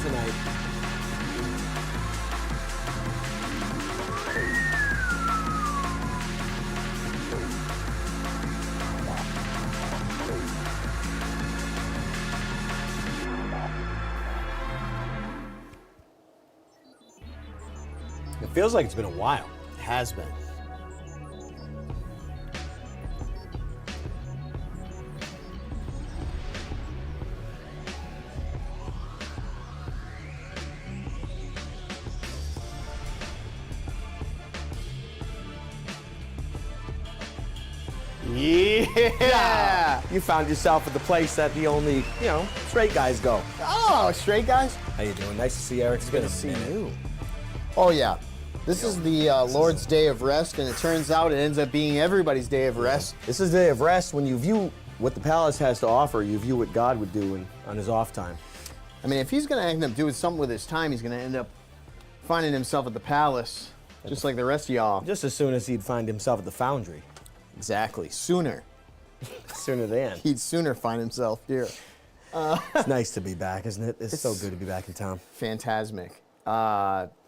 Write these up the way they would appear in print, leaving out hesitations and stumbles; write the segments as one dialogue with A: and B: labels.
A: tonight. It feels like it's been a while.
B: It has been.
A: Yeah! You found yourself at the place that the only, straight guys go.
B: Oh, straight guys?
A: How you doing? Nice to see you, Eric. It's
B: Good to see you. Oh, yeah. This is the Lord's Day of Rest, and it turns out it ends up being everybody's day of rest.
A: This is the day of rest. When you view what the palace has to offer, you view what God would do on his off time.
B: I mean, if he's going to end up doing something with his time, he's going to end up finding himself at the palace, just like the rest of y'all.
A: Just as soon as he'd find himself at the foundry.
B: Exactly. Sooner.
A: Sooner than.
B: He'd sooner find himself here.
A: It's nice to be back, isn't it? It's so good to be back in town.
B: Fantastic.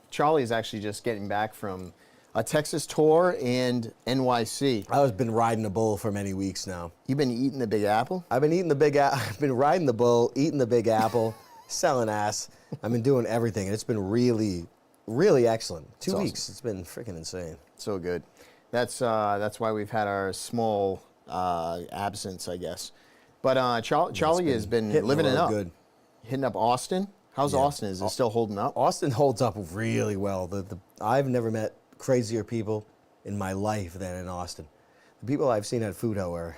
B: Charlie is actually just getting back from a Texas tour and NYC.
A: I've been riding the bull for many weeks now.
B: You've been eating the Big Apple?
A: I've been eating the Big Apple. I've been riding the bull, eating the Big Apple, selling ass. I've been doing everything, and it's been really, really excellent. 2 weeks. Awesome. It's been freaking insane.
B: So good. That's why we've had our small absence, I guess. But Charlie has been living it up.
A: Good.
B: Hitting up Austin. How's Austin? Is it still holding up?
A: Austin holds up really well. I've never met crazier people in my life than in Austin. The people I've seen at Fudo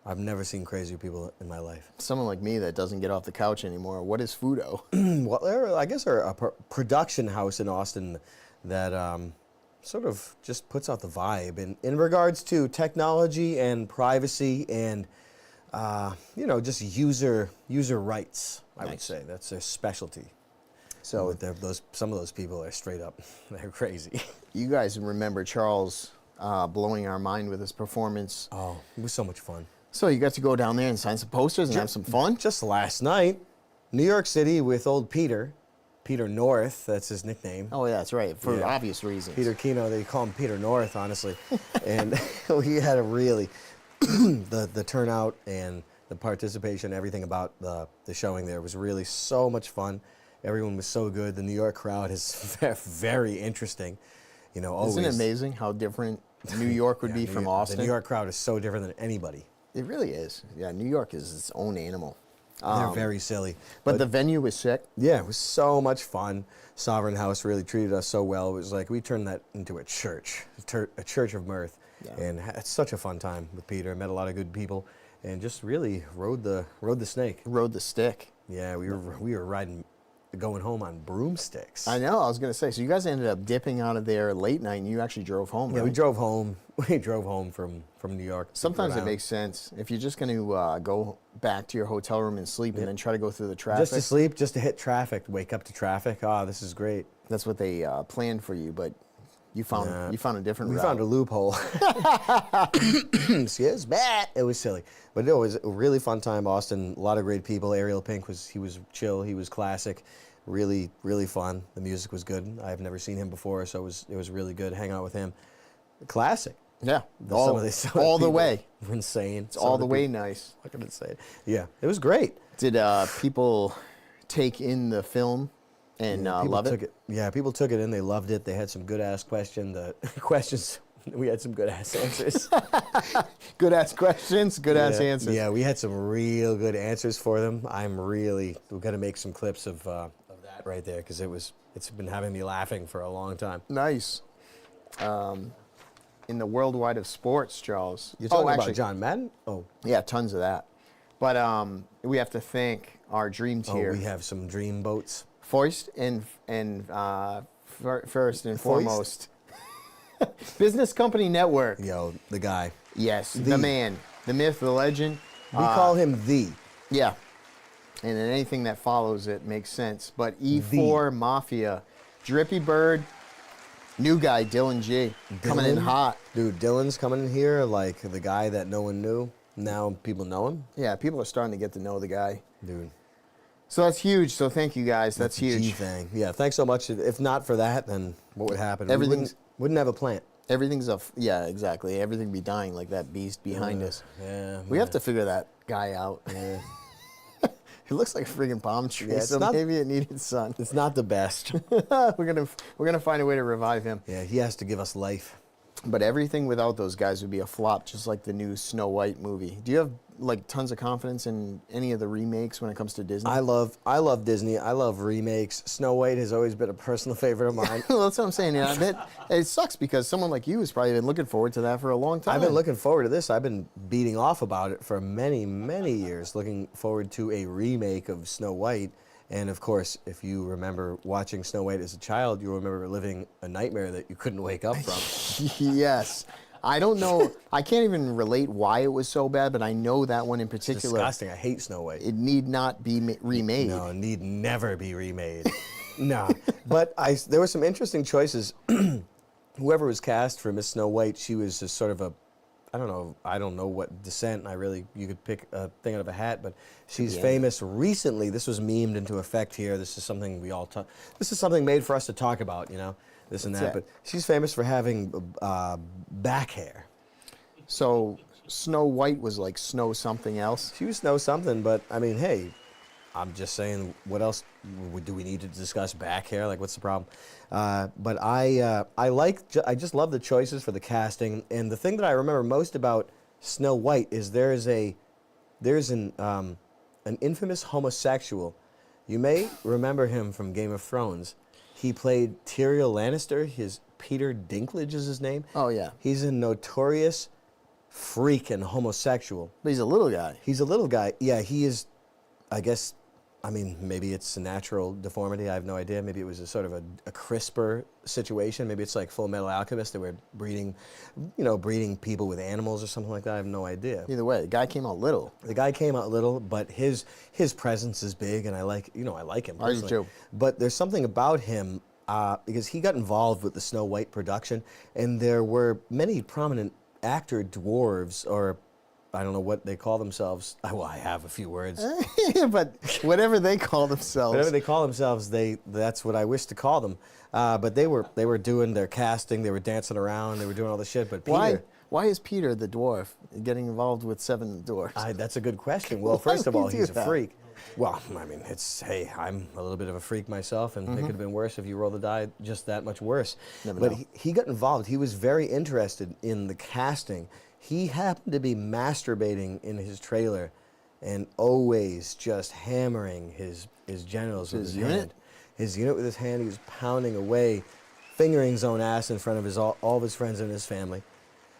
A: I've never seen crazier people in my life.
B: Someone like me that doesn't get off the couch anymore. What is Fudo?
A: Well, I guess they're a production house in Austin that sort of just puts out the vibe in regards to technology and privacy and just user rights. I would say that's their specialty. So some of those people are straight up, they're crazy.
B: You guys remember Charles blowing our mind with his performance?
A: Oh, it was so much fun.
B: So you got to go down there and sign some posters and have some fun?
A: Just last night, New York City with old Peter North, that's his nickname.
B: Oh, yeah, that's right, for obvious reasons.
A: Peter Kino, they call him Peter North, honestly. And we had a really, the turnout and the participation, everything about the showing there was really so much fun. Everyone was so good. The New York crowd is very interesting. Always.
B: Isn't it amazing how different New York would be from Austin?
A: The New York crowd is so different than anybody.
B: It really is. Yeah, New York is its own animal.
A: They're very silly.
B: But the venue was sick.
A: Yeah, it was so much fun. Sovereign House really treated us so well. It was like we turned that into a church of mirth. Yeah. And it's such a fun time with Peter. Met a lot of good people and just really rode the snake.
B: Rode the stick.
A: Yeah, we were riding, going home on broomsticks.
B: I know, I was going to say, so you guys ended up dipping out of there late night and you actually drove home, right?
A: Yeah, we drove home. We drove home from New York.
B: Sometimes it makes sense. If you're just going to go back to your hotel room and sleep and then try to go through the traffic.
A: Just to sleep, just to hit traffic, wake up to traffic. Oh, this is great.
B: That's what they planned for you, but you found a different route.
A: We found a loophole. Excuse me. It was silly. But it was a really fun time. Austin, a lot of great people. Ariel Pink was chill. He was classic. Really, really fun. The music was good. I've never seen him before, so it was really good hanging out with him. Classic.
B: Yeah. All the way.
A: Insane.
B: It's all the way nice.
A: Fucking insane. Yeah, it was great.
B: Did people take in the film and love it?
A: Yeah, people took it in. They loved it. They had some good-ass questions. We had some good-ass answers.
B: Good-ass questions, good-ass answers.
A: Yeah, we had some real good answers for them. We're going to make some clips of that right there because it's been having me laughing for a long time.
B: Nice. In the worldwide of sports, Charles.
A: You're talking about John Madden? Oh.
B: Yeah, tons of that. But we have to thank our dream tier.
A: We have some dream boats.
B: First and foremost, Business Company Network.
A: Yo, the guy.
B: Yes, the man, the myth, the legend.
A: We call him the.
B: Yeah. And then anything that follows it makes sense. But E4 Mafia, Drippy Bird, new guy, Dylan G. Coming in hot.
A: Dude, Dylan's coming in here like the guy that no one knew. Now people know him.
B: Yeah, people are starting to get to know the guy.
A: Dude.
B: So that's huge. So thank you guys. That's
A: G
B: huge.
A: thing. Yeah, thanks so much. If not for that, then what would happen?
B: Everything's-
A: wouldn't have a plant.
B: Everything's yeah, exactly. Everything be dying like that beast behind us.
A: Yeah.
B: We have to figure that guy out.
A: Yeah.
B: It looks like a freaking palm tree,
A: Yeah, it's
B: so
A: not-
B: maybe it needed sun.
A: It's not the best.
B: we're gonna find a way to revive him.
A: Yeah, he has to give us life.
B: But everything without those guys would be a flop, just like the new Snow White movie. Do you have like tons of confidence in any of the remakes when it comes to Disney?
A: I love Disney. I love remakes. Snow White has always been a personal favorite of mine.
B: Well, that's what I'm saying. Yeah, I bet it sucks because someone like you has probably been looking forward to that for a long time.
A: I've been looking forward to this. I've been beating off about it for many, many years, looking forward to a remake of Snow White. And of course, if you remember watching Snow White as a child, you'll remember living a nightmare that you couldn't wake up from.
B: Yes. I don't know. I can't even relate why it was so bad, but I know that one in particular.
A: Disgusting. I hate Snow White.
B: It need not be remade.
A: No, it need never be remade. No. But there were some interesting choices. Whoever was cast for Miss Snow White, she was just sort of a, I don't know what descent. You could pick a thing out of a hat, but she's famous recently. This was memed into effect here. This is something this is something made for us to talk about, this and that. But she's famous for having back hair.
B: So Snow White was like Snow something else.
A: She was Snow something, but I mean, hey, I'm just saying, what else do we need to discuss back hair? Like, what's the problem? But I just love the choices for the casting. And the thing that I remember most about Snow White is there's an infamous homosexual. You may remember him from Game of Thrones. He played Tyrion Lannister. Peter Dinklage is his name.
B: Oh, yeah.
A: He's a notorious freak and homosexual.
B: But he's a little guy.
A: He's a little guy. Yeah, he is, I guess, maybe it's a natural deformity. I have no idea. Maybe it was a sort of a CRISPR situation. Maybe it's like Full Metal Alchemist. They were breeding people with animals or something like that. I have no idea.
B: Either way, the guy came out little.
A: The guy came out little, but his presence is big, and I like him
B: I do
A: personally.
B: too.
A: But there's something about him because he got involved with the Snow White production, and there were many prominent actor dwarves, or I don't know what they call themselves. Well, I have a few words.
B: But whatever they call themselves.
A: Whatever they call themselves, that's what I wish to call them. But they were doing their casting. They were dancing around. They were doing all the shit. But Peter,
B: Why is Peter the dwarf getting involved with 7 dwarfs?
A: that's a good question. Well,
B: Why
A: first of
B: would
A: all,
B: you
A: he's
B: do
A: a
B: that?
A: freak. Well, hey, I'm a little bit of a freak myself, and it could have been worse if you roll the die just that much worse.
B: Never
A: But
B: know.
A: he got involved. He was very interested in the casting. He happened to be masturbating in his trailer and always just hammering his genitals with his
B: unit?
A: hand. His unit with his hand. He was pounding away, fingering his own ass in front of all of his friends and his family.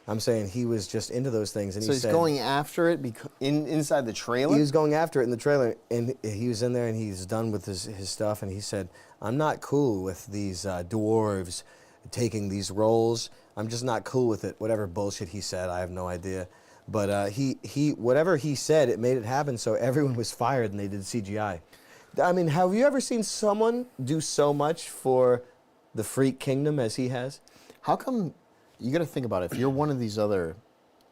A: I'm saying he was just into those things. And
B: So he's going after it inside the trailer?
A: he was going after it in the trailer, and he was in there, and he's done with his stuff, and he said, I'm not cool with these dwarves taking these roles. I'm just not cool with it. Whatever bullshit he said, I have no idea. But whatever he said, it made it happen, so everyone was fired, and they did CGI. I mean, have you ever seen someone do so much for the freak kingdom as he has?
B: How come, you got to think about it, if you're one of these other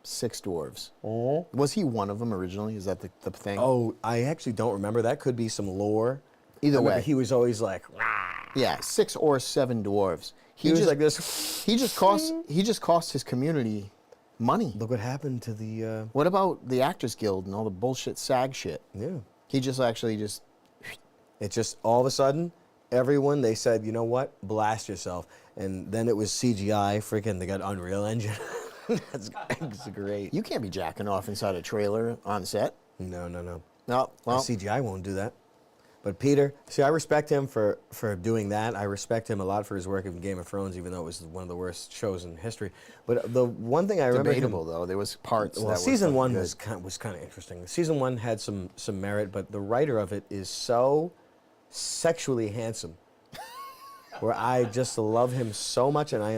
B: 6 dwarves, was he one of them originally? Is that the thing?
A: Oh, I actually don't remember. That could be some lore.
B: Either
A: I remember
B: way.
A: he was always like,
B: Yeah, 6 or 7 dwarves.
A: he was like this.
B: He just cost his community money.
A: Look what happened to the,
B: What about the Actors Guild and all the bullshit SAG shit?
A: yeah.
B: He just
A: It just, all of a sudden, everyone, they said, you know what, blast yourself. And then it was CGI, freaking, they got Unreal Engine. That's great.
B: you can't be jacking off inside a trailer on set.
A: No.
B: No, well,
A: CGI won't do that. But Peter, see, I respect him for doing that. I respect him a lot for his work in Game of Thrones, even though it was one of the worst shows in history. But the one thing I remember
B: debatable though. There was parts.
A: Well,
B: that
A: season
B: were
A: 1
B: good.
A: was kind of interesting. Season 1 had some merit, but the writer of it is so sexually handsome, where I just love him so much, and I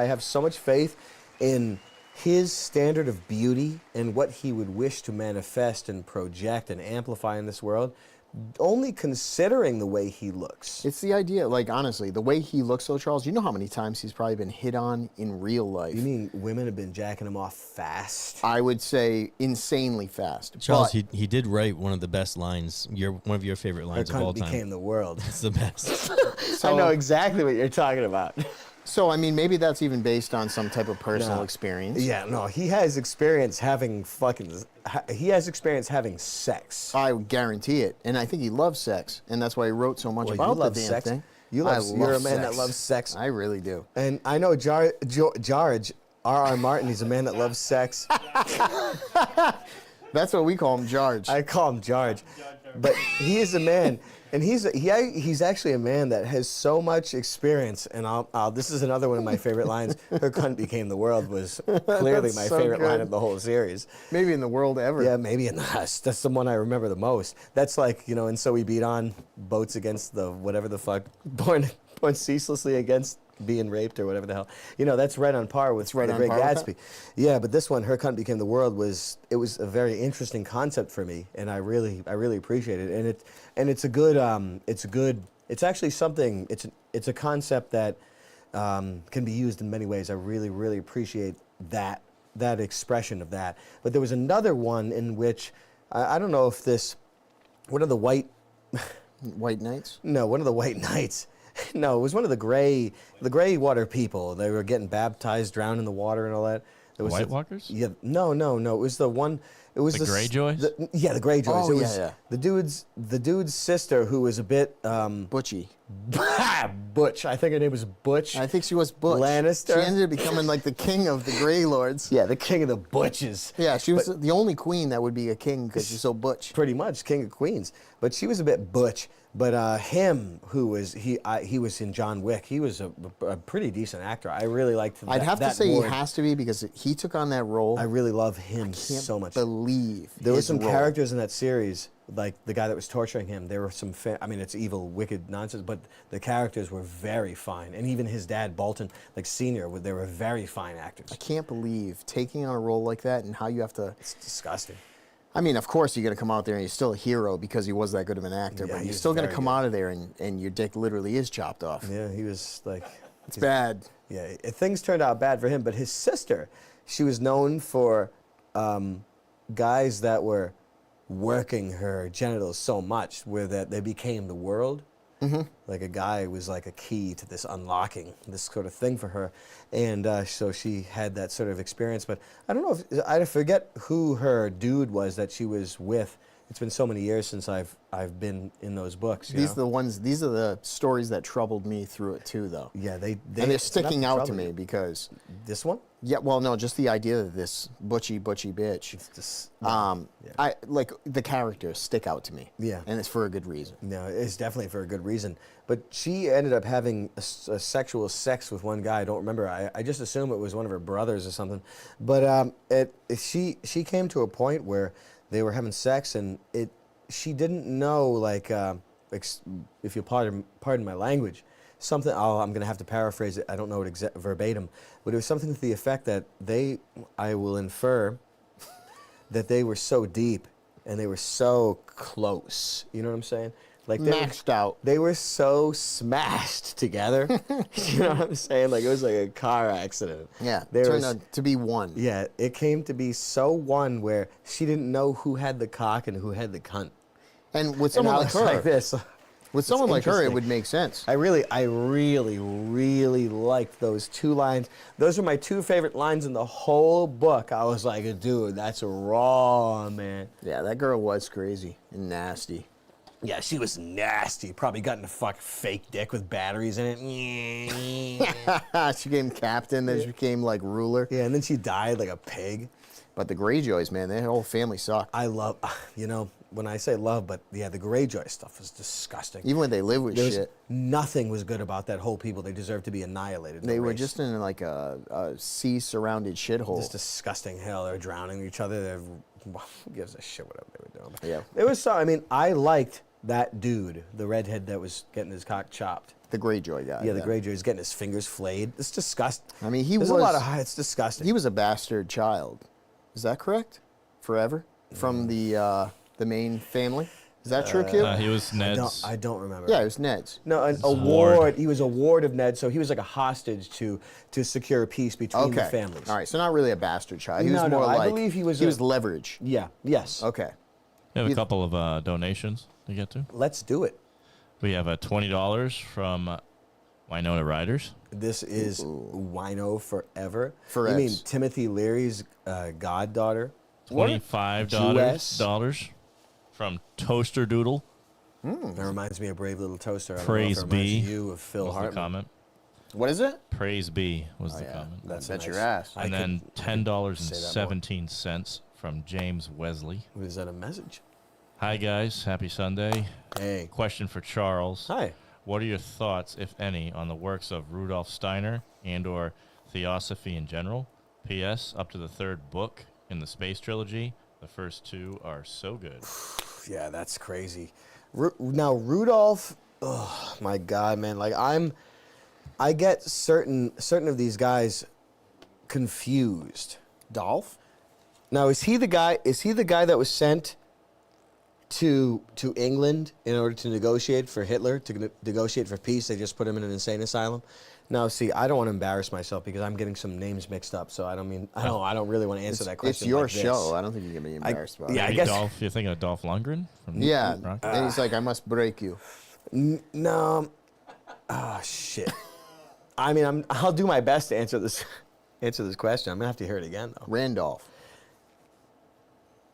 A: have so much faith in his standard of beauty and what he would wish to manifest and project and amplify in this world. only considering the way he looks.
B: It's the idea, like, honestly, the way he looks, though, Charles, you know how many times he's probably been hit on in real life?
A: You mean women have been jacking him off fast?
B: I would say insanely fast.
C: Charles,
B: But
C: he did write one of the best lines, one of your favorite lines of all time.
A: Became the world.
C: It's the best.
A: I know exactly what you're talking about.
B: So, I mean, maybe that's even based on some type of personal experience.
A: Yeah, no, he has experience having sex.
B: I would guarantee it. And I think he loves sex. And that's why he wrote so much about the damn thing.
A: You're a man that loves sex.
B: I really do.
A: And I know George R.R. Martin, he's a man that loves sex.
B: That's what we call him, George.
A: I call him George. But he is a man, and he's actually a man that has so much experience. And this is another one of my favorite lines. Her cunt became the world was clearly my favorite line of the whole series.
B: Maybe in the world ever.
A: Yeah, maybe in the That's the one I remember the most. That's like, and so we beat on boats against the whatever the fuck, born ceaselessly against being raped or whatever the hell. That's right on par with The Great Gatsby. Yeah, but this one, Her Cunt Became the World, was a very interesting concept for me, and I really appreciate it. And it's actually something. It's a concept that can be used in many ways. I really appreciate that expression of that. But there was another one in which I don't know if one of the White
B: Knights?
A: No, one of the White Knights. No, it was one of the gray water people. They were getting baptized, drowned in the water and all that.
C: The White Walkers?
A: Yeah, no. It was the one. It was
C: the Greyjoys.
A: The Greyjoys.
B: Oh,
A: it was
B: yeah.
A: The dude's sister, who was a bit
B: Butchy.
A: Butch. I think her name was Butch.
B: I think she was Butch.
A: Lannister.
B: She ended up becoming like the king of the Grey Lords.
A: Yeah, the king of the Butches.
B: Yeah, she was the only queen that would be a king because she's so butch.
A: Pretty much, king of queens. But she was a bit butch. But him, who was he was in John Wick. He was a pretty decent actor. I really liked that.
B: I'd have to say he has to be because he took on that role.
A: I really love him so much.
B: Believe
A: there were some characters in that series, like the guy that was torturing him. There were some. It's evil, wicked nonsense, but the characters were very fine. And even his dad, Bolton, like Senior, they were very fine actors.
B: I can't believe taking on a role like that and how you have to.
A: It's disgusting.
B: I mean, of course you're going to come out there and you're still a hero because he was that good of an actor, but you're still going to come out of there and your dick literally is chopped off.
A: Yeah, he was like...
B: It's bad.
A: Yeah, things turned out bad for him, but his sister, she was known for guys that were working her genitals so much where that they became the world. Mm-hmm. Like a guy was like a key to this unlocking, this sort of thing for her. And so she had that sort of experience. But I don't know I forget who her dude was that she was with. It's been so many years since I've been in those books.
B: These are the stories that troubled me through it too, though.
A: Yeah, and
B: they're sticking out to me because
A: this one.
B: Yeah, well, no, just the idea of this butchy bitch.
A: It's just,
B: I like the characters stick out to me.
A: Yeah,
B: and it's for a good reason.
A: No, it's definitely for a good reason. But she ended up having a sexual sex with one guy. I don't remember. I just assume it was one of her brothers or something. But she came to a point where they were having sex, and she didn't know, like, if you pardon my language, something. I'm going to have to paraphrase it. I don't know it verbatim, but it was something to the effect that I will infer, that they were so deep and they were so close. You know what I'm saying? Like
B: maxed out.
A: They were so smashed together. You know what I'm saying? Like it was like a car accident.
B: Yeah, it turned out to be one.
A: Yeah, it came to be so one where she didn't know who had the cock and who had the cunt.
B: And with someone like her,
A: like this.
B: With someone like her, it would make sense.
A: I really liked those two lines. Those were my two favorite lines in the whole book. I was like, dude, that's raw, man.
B: Yeah, that girl was crazy and nasty.
A: Yeah, she was nasty. Probably got in a fake dick with batteries in it.
B: She became captain, then she became like ruler.
A: Yeah, and then she died like a pig.
B: But the Greyjoys, man, their whole family sucked.
A: I love, when I say love, but yeah, the Greyjoy stuff was disgusting.
B: Even when they lived with shit.
A: Nothing was good about that whole people. They deserved to be annihilated.
B: They were just in like a sea-surrounded shithole.
A: Just disgusting hell. They're drowning each other. Who gives a shit whatever they were doing?
B: Yeah.
A: It was I liked that dude, the redhead that was getting his cock chopped.
B: The Greyjoy guy.
A: Yeah, the Greyjoy is getting his fingers flayed. It's disgusting.
B: I mean,
A: There's a lot of it's disgusting.
B: He was a bastard child. Is that correct? Forever? From the main family? Is that true, Q?
C: He was Ned's.
A: I don't remember.
B: Yeah, it was Ned's.
A: No, an
C: Ward.
A: award. He was a ward of Ned, so he was like a hostage to secure peace between the families.
B: All right, so not really a bastard child. He was
A: No,
B: more
A: I
B: like
A: believe he was
B: leverage.
A: Yeah. Yes.
B: Okay.
C: We have a couple of donations to get to.
A: Let's do it.
C: We have $20 from Winona Riders.
A: This is Wino Forever.
B: Forex.
A: You mean Timothy Leary's goddaughter?
C: $25 from Toaster Doodle.
A: That reminds me of Brave Little Toaster. I don't
C: Praise
A: know if it reminds
C: be.
A: you of Phil
C: Was the
A: Hartman.
C: comment.
B: What is it?
C: Praise be was the comment.
A: That's
B: Bet
A: nice.
B: your ass.
C: And
A: I
C: then
A: could say that more.
C: $10.17 from James Wesley.
A: Was that a message?
C: Hi guys, happy Sunday.
A: Hey.
C: Question for Charles.
A: Hi.
C: What are your thoughts, if any, on the works of Rudolf Steiner and/or Theosophy in general? P.S. Up to the third book in the Space Trilogy. The first two are so good.
A: Yeah, that's crazy. Now Rudolph, oh my God, man! Like I get certain of these guys confused.
B: Dolph?
A: Now is he the guy? Is he the guy that was sent to England in order to negotiate for Hitler, to negotiate for peace? They just put him in an insane asylum. Now, see, I don't want to embarrass myself because I'm getting some names mixed up. So I don't really want to answer that question.
B: It's your
A: like this.
B: show. I don't think you can be embarrassed about it.
A: Yeah, I
C: Maybe
A: guess-
C: Dolph, you're thinking of Dolph Lundgren? From
B: Yeah.
C: Rocky?
B: And he's like, I must break you.
A: No. Oh shit. I mean, I'll do my best to answer this question. I'm gonna have to hear it again though.
B: Randolph.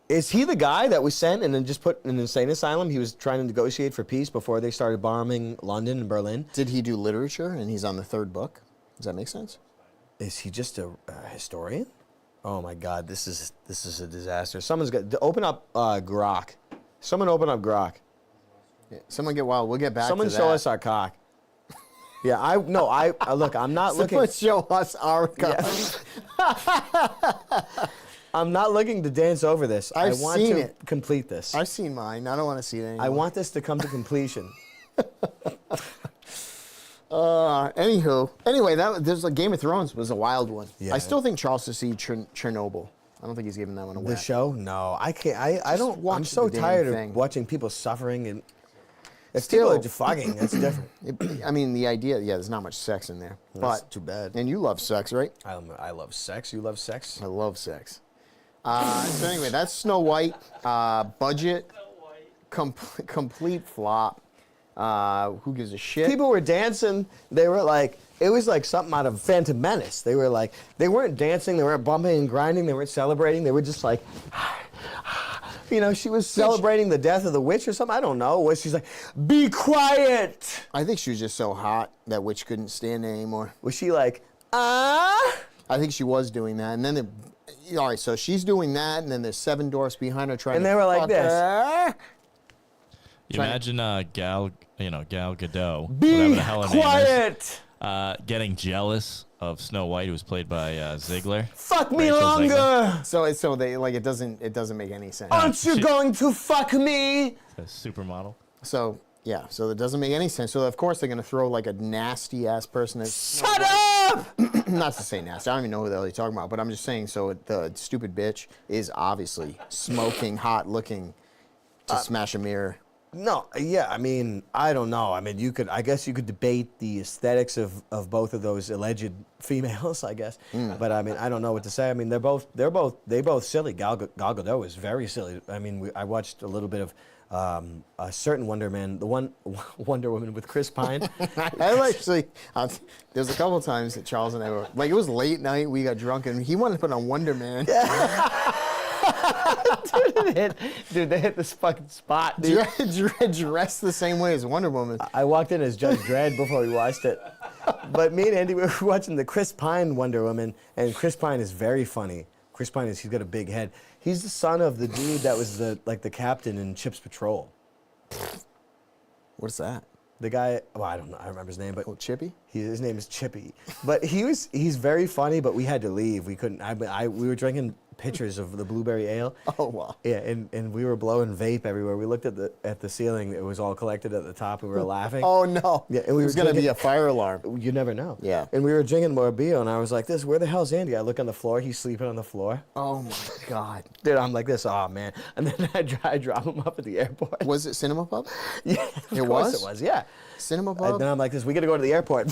A: Is he the guy that was sent and then just put in an insane asylum? He was trying to negotiate for peace before they started bombing London and Berlin.
B: Did he do literature and he's on the third book? Does that make sense?
A: Is he just a historian? Oh my God, this is a disaster. Someone's got to open up Grok. Someone open up Grok.
B: Yeah. Someone get wild. We'll get back
A: Someone
B: to that.
A: show us our cock. Yeah, I look. I'm not looking.
B: Someone show us our cock.
A: I'm not looking to dance over this. I
B: I've
A: want
B: seen
A: to
B: it.
A: complete this.
B: I've seen mine. I don't want to see it anymore.
A: I want this to come to completion.
B: Anyway, there's a Game of Thrones was a wild one.
A: Yeah.
B: I still think Charles to see Chernobyl. I don't think he's giving that one away.
A: The show? No, I can't. I don't. I'm
B: watch
A: so
B: the damn
A: tired
B: thing.
A: of watching people suffering and. If
B: Still-
A: people are fucking, that's different.
B: I mean, the idea, yeah, there's not much sex in there.
A: That's
B: But
A: too bad.
B: And you love sex, right?
A: I love sex. You love sex?
B: I love sex. So anyway, that's Snow White. Budget, complete flop. Who gives a shit?
A: People were dancing. They were like, it was like something out of Phantom Menace. They were like, they weren't dancing. They weren't bumping and grinding. They weren't celebrating. They were just like, you know, she was celebrating the death of the witch or something. I don't know. She's like, be quiet.
B: I think she was just so hot that witch couldn't stand it anymore.
A: Was she like, ah?
B: I think she was doing that, and then all right, so she's doing that, and then there's seven dwarfs behind her trying
A: And
B: to
A: they were like
B: fuck
A: this.
B: her.
C: You imagine Gal Gadot,
A: Be
C: whatever the hell her name
A: quiet.
C: is, getting jealous of Snow White, who was played by Ziegler.
A: Fuck me
C: Rachel
A: longer.
C: Ziegler.
B: So they like it doesn't make any sense.
A: Aren't you
C: She-
A: going to fuck me?
C: A supermodel.
B: So yeah, so it doesn't make any sense. So of course they're gonna throw like a nasty ass person.
A: Shut up!
B: Not to say nasty. I don't even know who the hell you're talking about. But I'm just saying. So the stupid bitch is obviously smoking hot, looking to smash a mirror.
A: No, yeah, I mean, I don't know. I mean, I guess you could debate the aesthetics of both of those alleged females, I guess. But I mean, I don't know what to say. I mean, they both silly. Gal Gadot is very silly. I mean, I watched a little bit of a certain Wonder Man, the one Wonder Woman with Chris Pine.
B: I actually, there's a couple times that Charles and I were like, it was late night. We got drunk, and he wanted to put on Wonder Man.
A: Dude, they hit this fucking spot, dude.
B: Dressed the same way as Wonder Woman.
A: I walked in as Judge Dredd before we watched it. But me and Andy, we were watching the Chris Pine Wonder Woman, and Chris Pine is very funny. He's got a big head. He's the son of the dude that was the captain in Chip's Patrol.
B: What's that?
A: The guy, well, I don't know, I don't remember his name, but
B: Oh, Chippy?
A: his name is Chippy. But he's very funny, but we had to leave. We couldn't, we were drinking pitchers of the blueberry ale.
B: Oh, wow.
A: Yeah, and we were blowing vape everywhere. We looked at the ceiling; it was all collected at the top, and we were laughing.
B: Oh, no.
A: Yeah, and we
B: it was
A: were
B: going to be
A: drinking-
B: a fire alarm.
A: You never know.
B: Yeah.
A: And we were drinking Morbillo, and I was like, "This, where the hell's Andy?" I look on the floor; he's sleeping on the floor.
B: Oh, my God.
A: Dude, I'm like this. Oh man! And then I drop him up at the airport.
B: Was it Cinema Pub?
A: Yeah,
B: It
A: of course
B: was?
A: it was. Yeah.
B: Cinema
A: And
B: Pub?
A: then I'm like this. We got to go to the airport.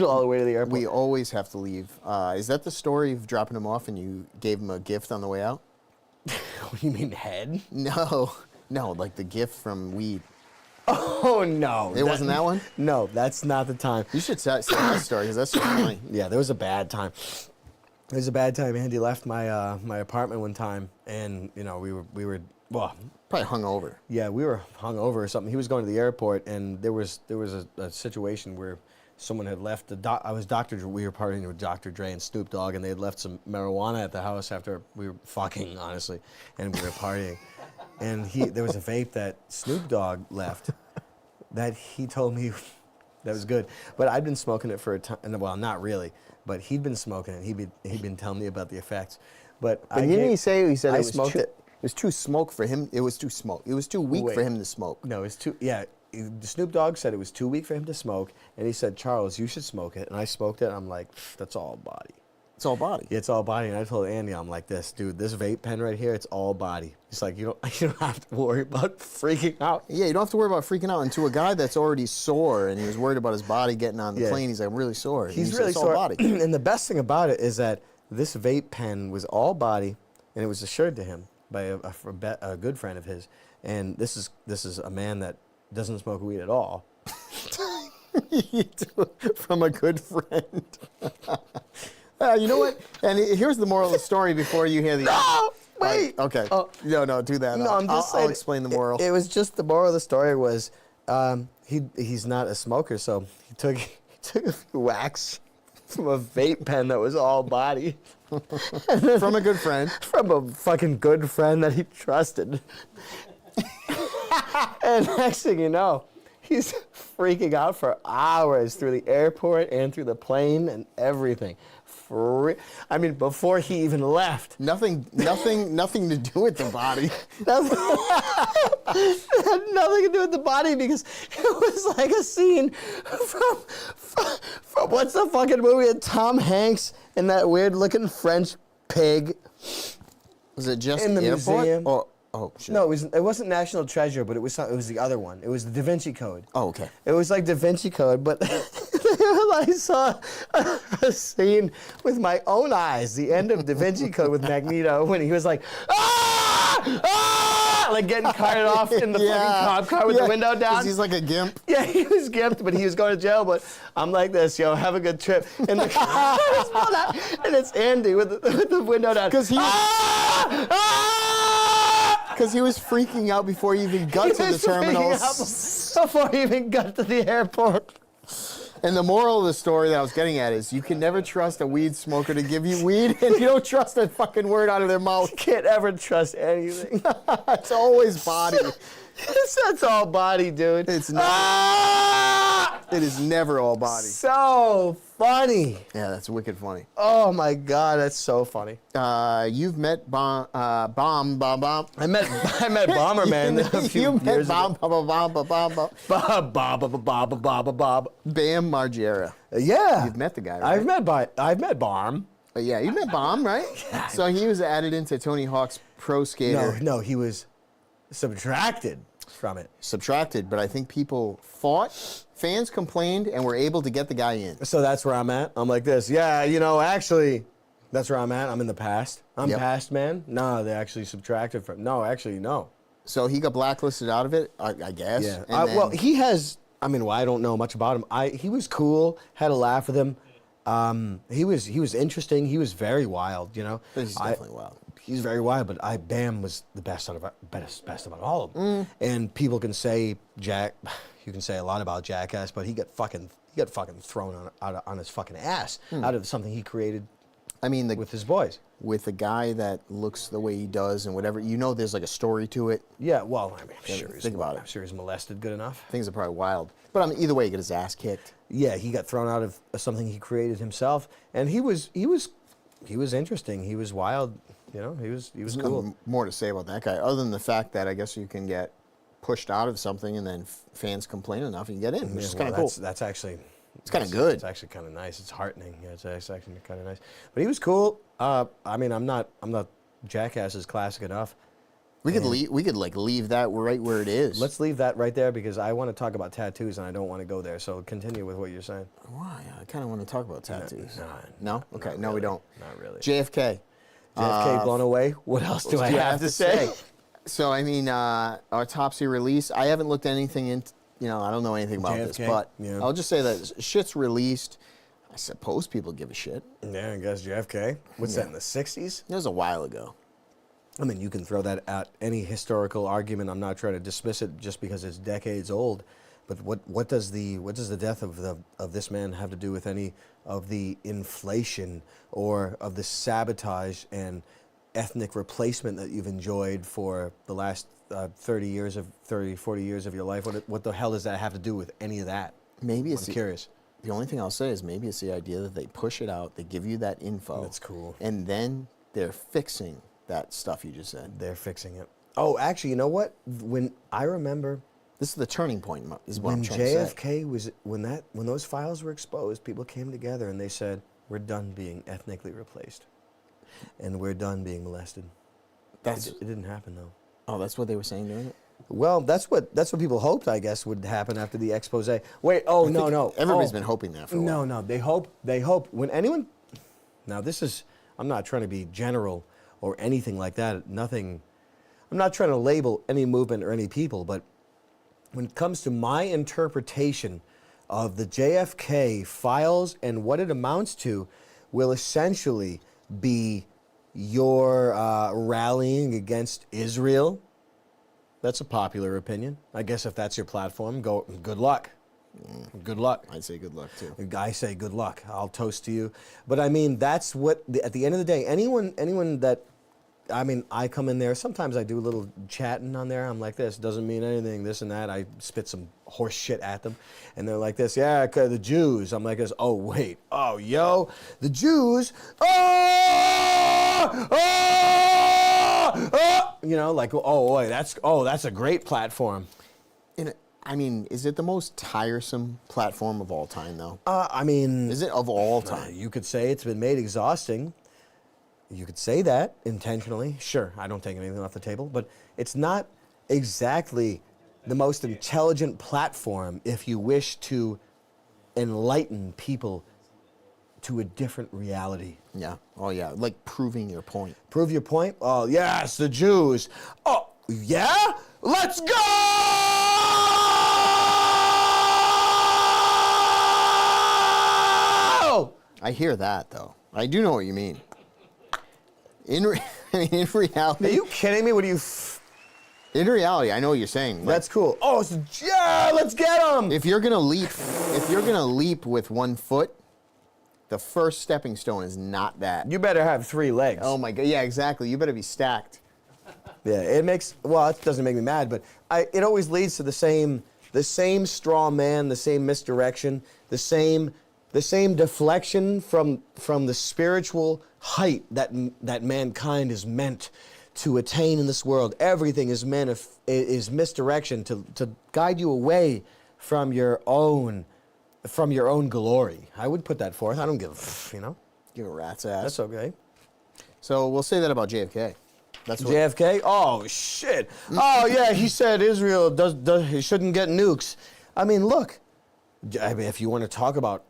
A: All the way to the airport.
B: We always have to leave. Is that the story of dropping him off and you gave him a gift on the way out?
A: What do you mean head?
B: No. No, like the gift from weed.
A: Oh no!
B: It wasn't that one?
A: No, that's not the time.
B: You should say that story because that's so funny.
A: Yeah, there was a bad time. There was a bad time. Andy left my my apartment one time, and you know we were well,
B: Probably hungover.
A: yeah, we were hung over or something. He was going to the airport, and there was a situation where someone had left I was Dr. Dre, we were partying with Dr. Dre and Snoop Dogg, and they had left some marijuana at the house after we were fucking, honestly, and we were partying. And there was a vape that Snoop Dogg left that he told me that was good. But I'd been smoking it for a time. Well, not really, but he'd been smoking it. He'd been telling me about the effects. But
B: But didn't he say he said
A: I
B: it was
A: smoked
B: too,
A: it.
B: It was too smoke for him. It was too smoke. It was too weak for
A: Wait.
B: him to smoke.
A: No, it's too. Yeah, Snoop Dogg said it was too weak for him to smoke, and he said, "Charles, you should smoke it." And I smoked it. And I'm like, that's all body.
B: It's all body.
A: Yeah, it's all body. And I told Andy, I'm like, this dude, this vape pen right here, it's all body. He's like, you don't have to worry about freaking out.
B: Yeah, you don't have to worry about freaking out. And to a guy that's already sore and he was worried about his body getting on the
A: Yeah.
B: plane, he's like, I'm really sore. And
A: He's
B: he said,
A: really
B: it's
A: sore.
B: all body.
A: And the best thing about it is that this vape pen was all body, and it was assured to him by a good friend of his. And this is a man that doesn't smoke weed at all.
B: From a good friend. You know what? And here's the moral of the story before you hear the.
A: No, wait.
B: Okay.
A: Oh.
B: No, do that.
A: No, I'm just saying.
B: I'll explain the moral.
A: It was just the moral of the story was he's not a smoker, so he took a few whacks from a vape pen that was all body.
B: From a good friend.
A: From a fucking good friend that he trusted. And next thing you know, he's freaking out for hours through the airport and through the plane and everything. I mean, before he even left.
B: Nothing to do with the body.
A: Nothing, it had nothing to do with the body because it was like a scene from what's the fucking movie with Tom Hanks and that weird looking French pig.
B: Was it just
A: In the
B: airport?
A: museum.
B: Oh, shit.
A: No, it wasn't National Treasure, but it was the other one. It was the Da Vinci Code.
B: Oh, okay.
A: It was like Da Vinci Code, but I saw a scene with my own eyes, the end of Da Vinci Code with Magneto, when he was like, ah! Ah! Like getting carted off in the fucking cop car with the window down.
B: 'Cause he's like a gimp.
A: Yeah, he was gimped, but he was going to jail. But I'm like this, yo, have a good trip. And the car is pulled out, and it's Andy with the window down.
B: Because he,
A: Ah! Ah!
B: he was freaking out before he even got to the terminals.
A: Before he even got to the airport.
B: And the moral of the story that I was getting at is you can never trust a weed smoker to give you weed, and you don't trust a fucking word out of their mouth.
A: You can't ever trust anything.
B: It's always body.
A: That's all body, dude.
B: It's not.
A: Ah!
B: It is never all body.
A: So funny.
B: Yeah, that's wicked funny.
A: Oh my God, that's so funny.
B: You've met Bomb.
A: I met Bomberman a few
B: You met
A: years
B: Bomb.
A: ago. Bob.
B: Bam Margera.
A: Yeah.
B: You've met the guy, right?
A: I've met Barm.
B: Yeah, you met Bomb, right? So he was added into Tony Hawk's Pro Skater.
A: No, he was subtracted from it.
B: Subtracted, but I think people fought, fans complained, and were able to get the guy in.
A: So that's where I'm at. I'm like this. Yeah, actually, that's where I'm at. I'm in the past. I'm
B: Yep.
A: past, man. No, they actually subtracted from. No, actually, no.
B: So he got blacklisted out of it, I guess.
A: Yeah.
B: And
A: Well,
B: then-
A: he has. I mean, I don't know much about him. He was cool. Had a laugh with him. He was interesting. He was very wild.
B: He's definitely wild.
A: He's very wild, but Bam was the best out of all of them. And people can say you can say a lot about Jackass, but he got fucking thrown on his fucking ass out of something he created.
B: I mean,
A: with his boys.
B: With a guy that looks the way he does and whatever, there's like a story to it.
A: Yeah, well, I mean,
B: Think about it.
A: I'm sure he's molested good enough.
B: Things are probably wild. But either way, he got his ass kicked.
A: Yeah, he got thrown out of something he created himself, and he was he was interesting. He was wild. You know, he was
B: There's
A: cool.
B: nothing more to say about that guy, other than the fact that I guess you can get pushed out of something and then fans complain enough and you get in, which is kind of cool.
A: That's actually.
B: It's kind of good.
A: It's actually kind of nice. It's heartening. Yeah, it's actually kind of nice. But he was cool. I mean, I'm not Jackass is classic enough.
B: We could leave that right where it is.
A: Let's leave that right there because I want to talk about tattoos and I don't want to go there. So continue with what you're saying.
B: Why? I kind of want to talk about tattoos.
A: No?
B: No? Okay.
A: Not
B: No, we
A: really.
B: don't.
A: Not really.
B: JFK.
A: JFK blown away. What else do I have to say?
B: So I mean, autopsy release. I haven't looked anything into. You know, I don't know anything about this,
A: JFK?
B: but
A: Yeah.
B: I'll just say that shit's released. I suppose people give a shit.
A: Yeah, I guess JFK. What's that, in the 60s?
B: It was a while ago.
A: I mean, you can throw that at any historical argument. I'm not trying to dismiss it just because it's decades old. But what does the death of this man have to do with any of the inflation or of the sabotage and ethnic replacement that you've enjoyed for the last 40 years of your life? What the hell does that have to do with any of that?
B: Maybe it's
A: I'm curious.
B: The only thing I'll say is maybe it's the idea that they push it out, they give you that info.
A: That's cool.
B: And then they're fixing that stuff you just said.
A: They're fixing it. Oh, actually, you know what? When I remember
B: This is the turning point, is what
A: when
B: I'm trying to say.
A: JFK was when those files were exposed, people came together and they said, "We're done being ethnically replaced, and we're done being molested." It didn't happen though.
B: Oh, that's what they were saying during it?
A: Well, that's what people hoped, I guess, would happen after the expose. Wait, no.
B: Everybody's been hoping that for a while.
A: No, they hope when anyone. Now I'm not trying to be general or anything like that. Nothing. I'm not trying to label any movement or any people, but when it comes to my interpretation of the JFK files and what it amounts to, will essentially be your rallying against Israel. That's a popular opinion. I guess if that's your platform, good luck. Good luck.
B: I'd say good luck too.
A: I say good luck. I'll toast to you. But I mean, that's what, at the end of the day, anyone that, I mean, I come in there, sometimes I do a little chatting on there. I'm like this, doesn't mean anything, this and that. I spit some horse shit at them. And they're like this, yeah, the Jews. I'm like this, oh, wait, oh, yo, the Jews, you know, like, oh, boy, that's a great platform.
B: I mean, is it the most tiresome platform of all time, though?
A: I mean,
B: Is it of all time?
A: you could say it's been made exhausting. You could say that intentionally. Sure, I don't take anything off the table, but it's not exactly the most intelligent platform if you wish to enlighten people to a different reality.
B: Yeah. Oh, yeah. Like proving your point.
A: Prove your point? Oh, yes, the Jews. Oh, yeah? Let's go!
B: I hear that, though. I do know what you mean. In reality...
A: Are you kidding me? What are you...
B: In reality, I know what you're saying. Like,
A: That's cool. Oh, yeah, let's get them!
B: if you're gonna leap with 1 foot, the first stepping stone is not that.
A: You better have 3 legs.
B: Oh my God! Yeah, exactly. You better be stacked.
A: Yeah, it doesn't make me mad, but it always leads to the same straw man, the same misdirection, the same deflection from the spiritual height that mankind is meant to attain in this world. Everything is misdirection to guide you away from your own glory. I would put that forth. I don't give
B: Give a rat's ass.
A: That's okay.
B: So we'll say that about JFK. That's what.
A: JFK? Oh shit! Oh yeah, he said Israel he shouldn't get nukes. I mean, look. I mean, if you want to talk about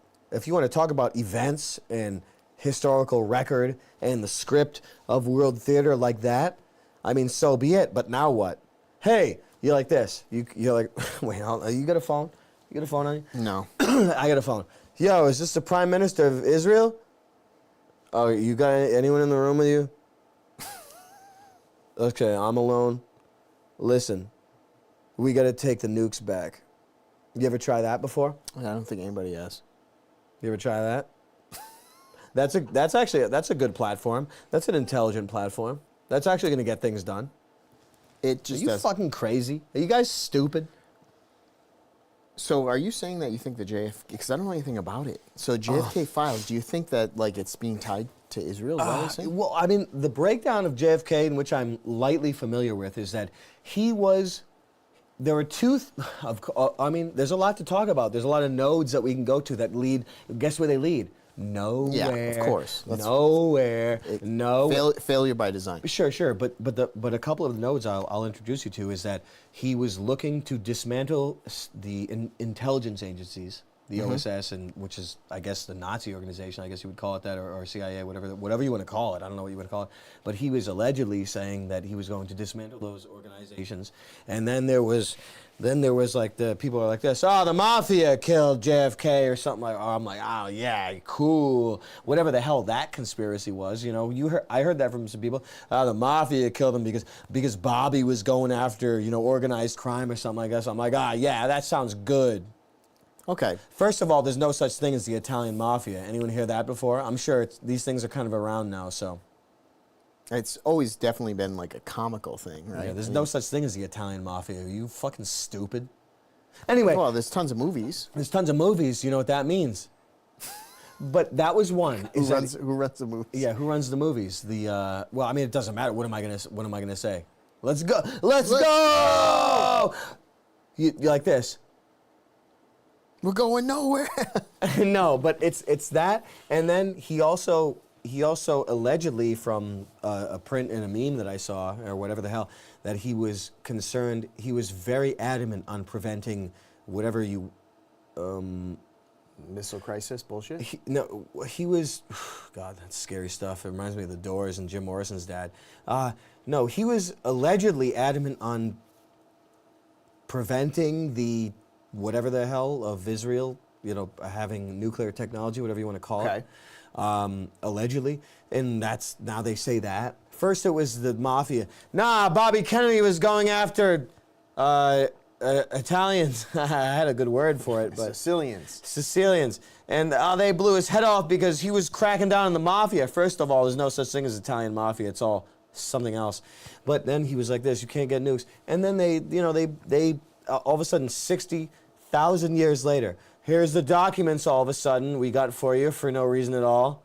A: events and historical record and the script of world theater like that, I mean, so be it. But now what? Hey, you're like this. You're like, wait, you got a phone? You got a phone on you?
B: No.
A: I got a phone. Yo, is this the Prime Minister of Israel? Oh, you got anyone in the room with you? Okay, I'm alone. Listen, we got to take the nukes back. You ever try that before?
B: I don't think anybody has.
A: You ever try that? That's a good platform. That's an intelligent platform. That's actually going to get things done.
B: It
A: Are
B: just
A: you
B: does.
A: fucking crazy? Are you guys stupid?
B: So are you saying that you think the JFK, because I don't know anything about it. So JFK files, do you think that like it's being tied to Israel? Is that what you're saying?
A: Well, I mean, the breakdown of JFK, in which I'm lightly familiar with, is that he was. There were I mean, there's a lot to talk about. There's a lot of nodes that we can go to that lead. Guess where they lead? Nowhere.
B: Yeah, of course.
A: Nowhere. No.
B: Failure by design.
A: Sure. But a couple of nodes I'll introduce you to is that he was looking to dismantle the intelligence agencies, the OSS, and which is, I guess, the Nazi organization. I guess you would call it that, or CIA, whatever you want to call it. I don't know what you want to call it. But he was allegedly saying that he was going to dismantle those organizations. And then there was like the people are like this. Oh, the mafia killed JFK or something like. Oh, I'm like, oh yeah, cool. Whatever the hell that conspiracy was, you know. I heard that from some people. Oh, the mafia killed him because Bobby was going after, you know, organized crime or something like that. So I'm like, yeah, that sounds good.
B: Okay.
A: First of all, there's no such thing as the Italian mafia. Anyone hear that before? I'm sure these things are kind of around now, so.
B: It's always definitely been like a comical thing, right?
A: Yeah, there's no such thing as the Italian mafia. Are you fucking stupid? Anyway.
B: Well, there's tons of movies.
A: There's tons of movies. You know what that means. But that was one.
B: Who runs the movies?
A: Yeah, who runs the movies? Well, I mean, it doesn't matter. What am I gonna say? Let's go. Let's go. You like this?
B: We're going nowhere.
A: No, but it's that, and then he also allegedly, from a print and a meme that I saw, or whatever the hell, that he was concerned. He was very adamant on preventing whatever you.
B: Missile crisis bullshit.
A: He was. God, that's scary stuff. It reminds me of The Doors and Jim Morrison's dad. No, he was allegedly adamant on preventing the whatever the hell of Israel, you know, having nuclear technology, whatever you want to call it, allegedly, and now they say that. First it was the mafia. Nah, Bobby Kennedy was going after Italians. I had a good word for it, but Sicilians, and they blew his head off because he was cracking down on the mafia. First of all, there's no such thing as Italian mafia. It's all something else. But then he was like this: you can't get nukes. And then they all of a sudden 60,000 years later, here's the documents all of a sudden we got for you for no reason at all.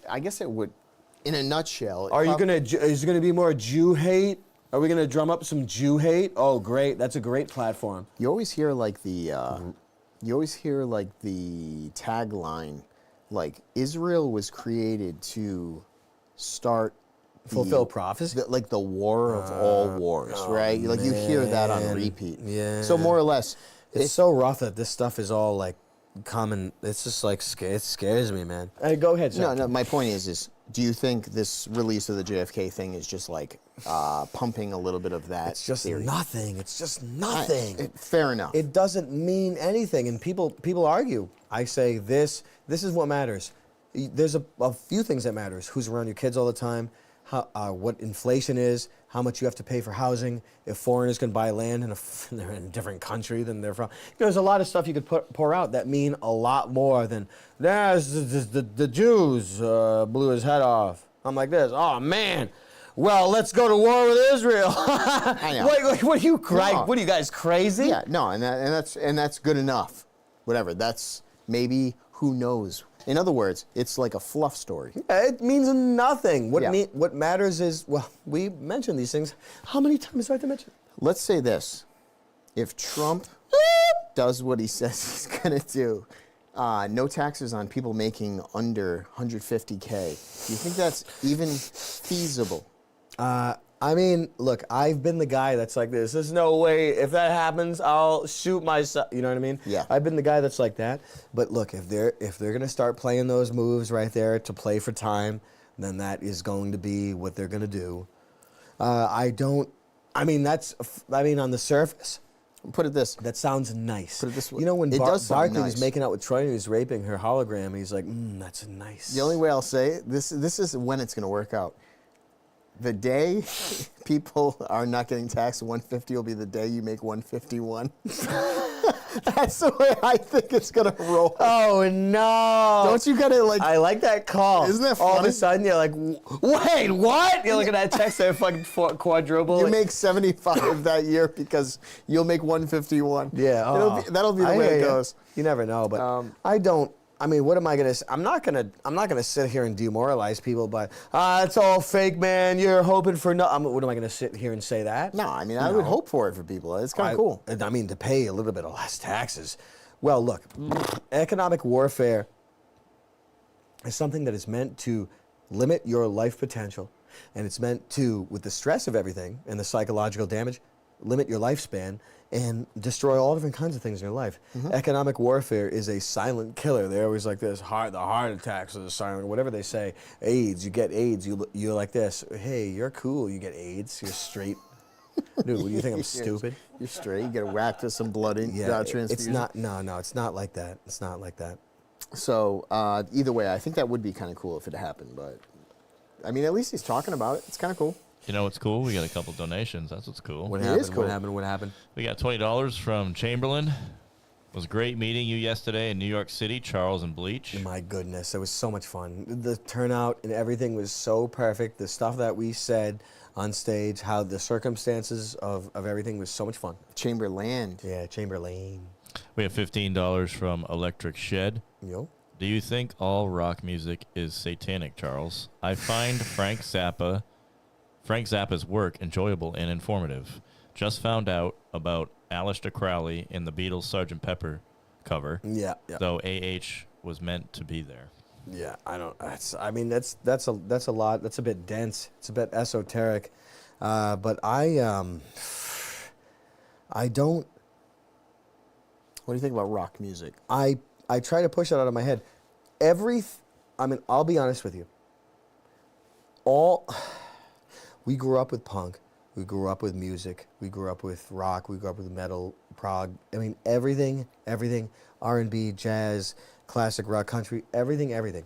B: I guess it would, in a nutshell.
A: Is there gonna be more Jew hate? Are we gonna drum up some Jew hate? Oh, great! That's a great platform.
B: You always hear like the tagline, like Israel was created to start.
A: Fulfill prophecy?
B: Like the war of all wars, right? Like you hear that on repeat.
A: Yeah.
B: So more or less.
A: It's so rough that this stuff is all like common. It's just like, it scares me, man. Go ahead, sir.
B: No, my point is do you think this release of the JFK thing is just like pumping a little bit of that
A: It's just
B: theory?
A: nothing. It's just nothing.
B: Fair enough.
A: It doesn't mean anything. And people argue. I say this is what matters. There's a few things that matters. Who's around your kids all the time. What inflation is, how much you have to pay for housing, if foreigners can buy land they're in a different country than they're from. There's a lot of stuff you could pour out that mean a lot more than, the Jews blew his head off. I'm like this, oh man, well, let's go to war with Israel.
B: I know.
A: What are you crying?
B: No.
A: What are you guys, crazy?
B: Yeah, no, and that's good enough. Whatever, that's maybe, who knows. In other words, it's like a fluff story.
A: Yeah, it means nothing. What matters is, well, we mentioned these things. How many times do I have to mention?
B: Let's say this. If Trump does what he says he's going to do, no taxes on people making under 150K, do you think that's even feasible?
A: I mean, look, I've been the guy that's like this. There's no way, if that happens, I'll shoot myself. You know what I mean?
B: Yeah.
A: I've been the guy that's like that. But look, if they're gonna start playing those moves right there to play for time, then that is going to be what they're gonna do. On the surface,
B: Put it this.
A: that sounds nice.
B: Put it this way.
A: You know, when
B: It does sound
A: Barkley was
B: nice.
A: making out with Troy and he was raping her hologram, he's like, that's nice.
B: The only way I'll say it, this is when it's going to work out. The day people are not getting taxed 150 will be the day you make 151. That's the way I think it's gonna roll.
A: Oh no!
B: Don't you gotta like?
A: I like that call.
B: Isn't that
A: All of
B: funny?
A: a sudden, you're like, wait, what? You're looking at that text, they're fucking quadruple.
B: You make 75 that year because you'll make 151.
A: Yeah,
B: that'll be the
A: I
B: way
A: hear
B: it
A: ya.
B: goes.
A: You never know, but I don't. I mean, what am I gonna say? I'm not gonna sit here and demoralize people, but it's all fake, man. You're hoping for no. What am I gonna sit here and say that?
B: No, I mean I would hope for it for people. It's kind of cool.
A: I mean, to pay a little bit of less taxes. Well, look, economic warfare is something that is meant to limit your life potential, and it's meant to, with the stress of everything and the psychological damage, limit your lifespan and destroy all different kinds of things in your life. Economic warfare is a silent killer. They're always like this, the heart attacks are the silent, whatever they say. AIDS, you get AIDS, you're like this. Hey, you're cool, you get AIDS, you're straight. Dude, what do you think, I'm stupid?
B: You're straight. You get whacked with some blood in transfusion.
A: It's not, no, it's not like that. It's not like that.
B: So either way, I think that would be kind of cool if it happened. But I mean, at least he's talking about it. It's kind of cool.
C: You know what's cool? We got a couple donations. That's what's cool.
A: What
B: It
A: happened?
B: is cool.
A: What happened?
C: We got $20 from Chamberlain. It was great meeting you yesterday in New York City, Charles and Bleach.
A: My goodness, it was so much fun. The turnout and everything was so perfect. The stuff that we said on stage, how the circumstances of everything was so much fun.
B: Chamberland.
A: Yeah, Chamberlain.
C: We have $15 from Electric Shed.
A: Yo.
C: Do you think all rock music is satanic, Charles? I find Frank Zappa's work enjoyable and informative. Just found out about Aleister Crowley in the Beatles' Sgt. Pepper cover.
A: Yeah.
C: Though AH was meant to be there.
A: Yeah, I don't. That's a lot. That's a bit dense. It's a bit esoteric, but I don't.
B: What do you think about rock music?
A: I try to push it out of my head. I'll be honest with you. We grew up with punk. We grew up with music. We grew up with rock. We grew up with metal, prog. I mean, everything, R&B, jazz, classic rock, country, everything.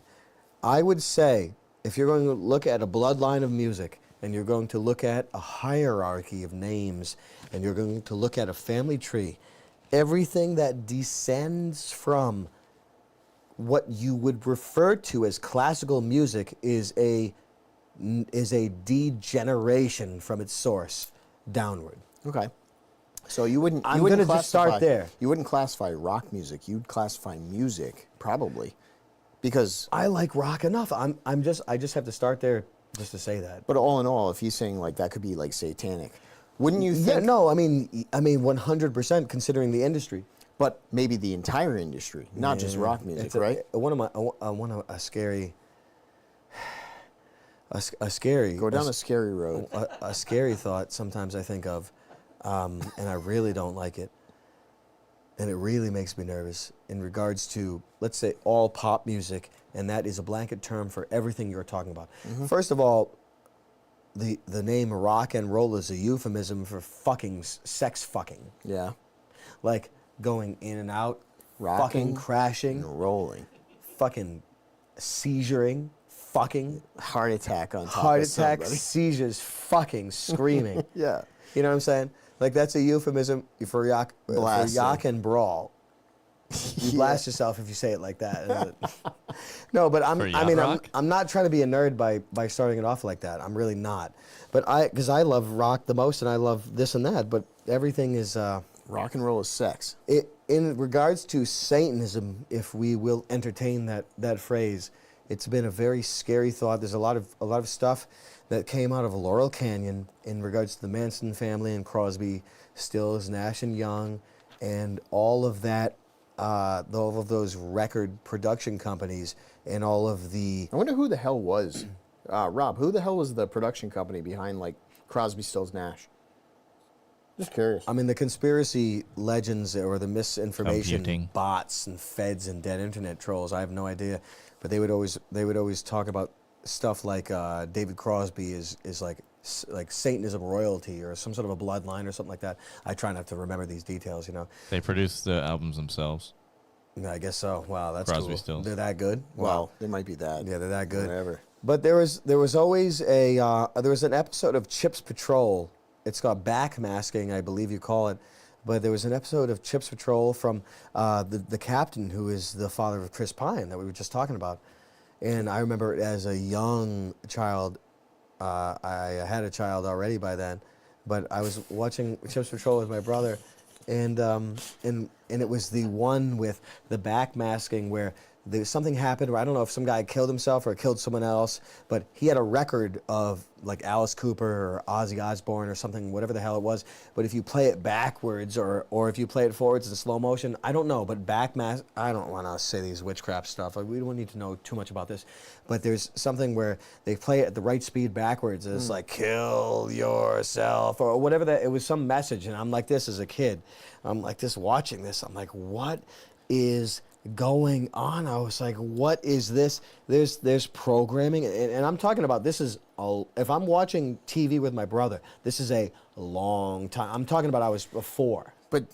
A: I would say, if you're going to look at a bloodline of music, and you're going to look at a hierarchy of names, and you're going to look at a family tree, everything that descends from what you would refer to as classical music is a degeneration from its source downward.
B: Okay. So you wouldn't.
A: I'm going to just start there.
B: You wouldn't classify rock music. You'd classify music probably, because.
A: I like rock enough. I just have to start there just to say that.
B: But all in all, if he's saying like that could be like satanic, wouldn't you think?
A: Yeah, no, I mean 100% considering the industry.
B: But maybe the entire industry, not just rock music, right?
A: A scary.
B: Go down a scary road.
A: A scary thought sometimes I think of, and I really don't like it. And it really makes me nervous in regards to, let's say, all pop music, and that is a blanket term for everything you're talking about. First of all, the name rock and roll is a euphemism for sex fucking.
B: Yeah.
A: Like going in and out,
B: Rocking
A: fucking crashing,
B: and rolling.
A: fucking seizuring, fucking.
B: Heart attack on top
A: Heart
B: of
A: attack,
B: somebody.
A: seizures, fucking, screaming.
B: Yeah.
A: You know what I'm saying? Like that's a euphemism for yak and brawl. You blast yourself if you say it like that. No, but I'm not trying to be a nerd by starting it off like that. I'm really not. But because I love rock the most and I love this and that, but everything is
B: Rock and roll is sex.
A: in regards to Satanism, if we will entertain that phrase, it's been a very scary thought. There's a lot of stuff that came out of Laurel Canyon in regards to the Manson family and Crosby, Stills, Nash and Young, and all of that, all of those record production companies and all of the.
B: I wonder who the hell was, Rob. Who the hell was the production company behind like Crosby, Stills, Nash? Just curious.
A: I mean, the conspiracy legends or the misinformation
C: Computing.
A: bots and feds and dead internet trolls. I have no idea, but they would always talk about stuff like David Crosby is like Satanism royalty or some sort of a bloodline or something like that. I try not to remember these details, you know.
C: They produced the albums themselves.
A: I guess so. Wow, that's
C: Crosby,
A: cool.
C: Stills.
A: They're that good.
B: Well, they might be that.
A: Yeah, they're that good.
B: Whatever.
A: But there was always there was an episode of Chips Patrol. It's called Backmasking, I believe you call it, but there was an episode of Chips Patrol from the captain, who is the father of Chris Pine that we were just talking about. And I remember as a young child, I had a child already by then, but I was watching Chips Patrol with my brother, and it was the one with the backmasking where something happened where I don't know if some guy killed himself or killed someone else, but he had a record of like Alice Cooper or Ozzy Osbourne or something, whatever the hell it was. But if you play it backwards or if you play it forwards in slow motion, I don't know. But I don't want to say these witchcraft stuff. We don't need to know too much about this. But there's something where they play it at the right speed backwards. And it's like, kill yourself or whatever that. It was some message. And I'm like this as a kid. I'm like this watching this. I'm like, what is going on? I was like, what is this? There's programming, and I'm talking about this is if I'm watching TV with my brother, this is a long time. I'm talking about I was 4.
B: But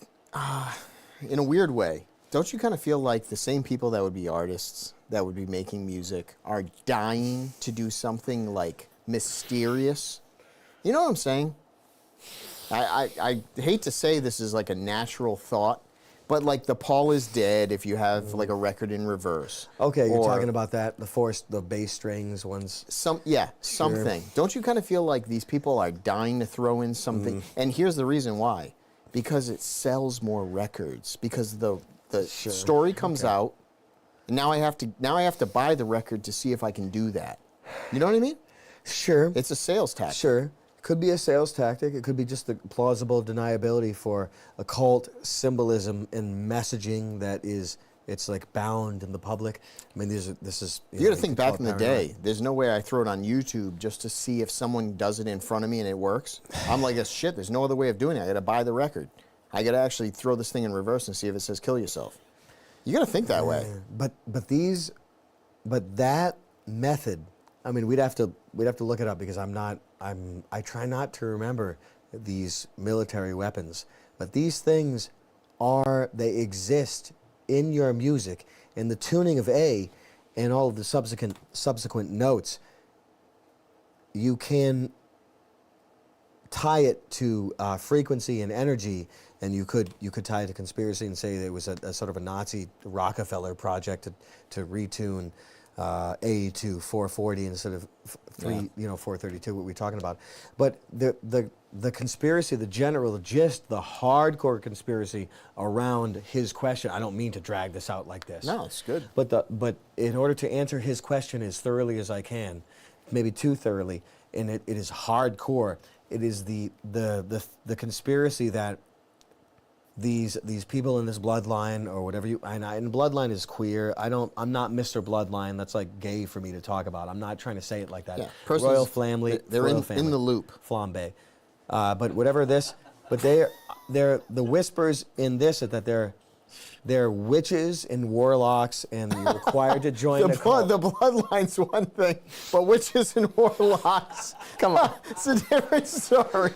B: in a weird way, don't you kind of feel like the same people that would be artists, that would be making music, are dying to do something like mysterious? You know what I'm saying? I hate to say this is like a natural thought, but like the Paul is Dead, if you have like a record in reverse.
A: Okay, you're talking about that, the bass strings ones.
B: Something. Don't you kind of feel like these people are dying to throw in something? And here's the reason why. Because it sells more records. Because the story comes out, and now I have to buy the record to see if I can do that. You know what I mean?
A: Sure.
B: It's a sales tactic.
A: Sure. Could be a sales tactic. It could be just the plausible deniability for occult symbolism and messaging that it's like bound in the public. I mean, this is.
B: You got to think back in the day. There's no way I throw it on YouTube just to see if someone does it in front of me and it works. I'm like, shit. There's no other way of doing it. I got to buy the record. I got to actually throw this thing in reverse and see if it says "kill yourself." You got to think that way.
A: But that method. I mean, we'd have to look it up because I try not to remember these military weapons, but these things they exist in your music, in the tuning of A and all of the subsequent notes. You can tie it to frequency and energy, and you could tie it to conspiracy and say that it was a sort of a Nazi Rockefeller project to retune A to 440 instead of 432, what we're talking about. But the conspiracy, the general gist, the hardcore conspiracy around his question, I don't mean to drag this out like this.
B: No, it's good.
A: But in order to answer his question as thoroughly as I can, maybe too thoroughly, and it is hardcore, it is the conspiracy that these people in this bloodline or whatever and bloodline is queer. I'm not Mr. Bloodline. That's like gay for me to talk about. I'm not trying to say it like that.
B: Yeah,
A: Royal family.
B: They're in the loop.
A: Flambe. But whatever this, but they're the whispers in this is that they're witches and warlocks, and you're required to join the cult.
B: The bloodline's one thing, but witches and warlocks, come on, it's a different story.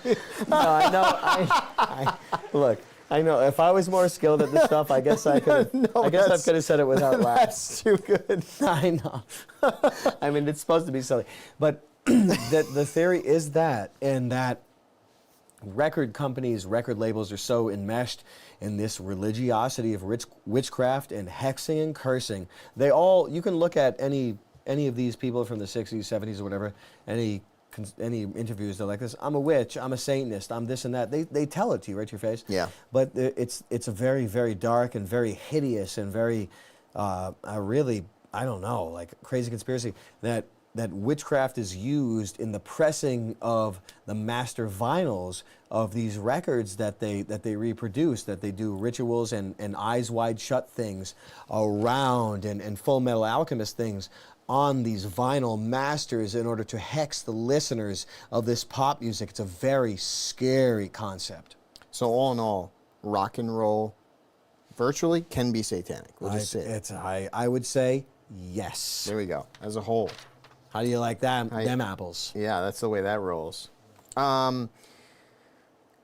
A: No, I know. Look. I know. If I was more skilled at this stuff, I guess I could. I could have said it without laughing.
B: That's too good.
A: I know. I mean, it's supposed to be silly, but the theory is that, and that record companies, record labels are so enmeshed in this religiosity of witchcraft and hexing and cursing. You can look at any of these people from the 60s, 70s, or whatever, any interviews, they're like this: I'm a witch, I'm a Satanist, I'm this and that. They tell it to you right to your face.
B: Yeah.
A: But it's a very, very dark and very hideous and very, really, I don't know, like crazy conspiracy that witchcraft is used in the pressing of the master vinyls of these records that they reproduce, that they do rituals and eyes wide shut things around and Full Metal Alchemist things on these vinyl masters in order to hex the listeners of this pop music. It's a very scary concept.
B: So all in all, rock and roll virtually can be satanic. We'll just say it.
A: I would say yes.
B: There we go. As a whole.
A: How do you like that? Them apples.
B: Yeah, that's the way that rolls.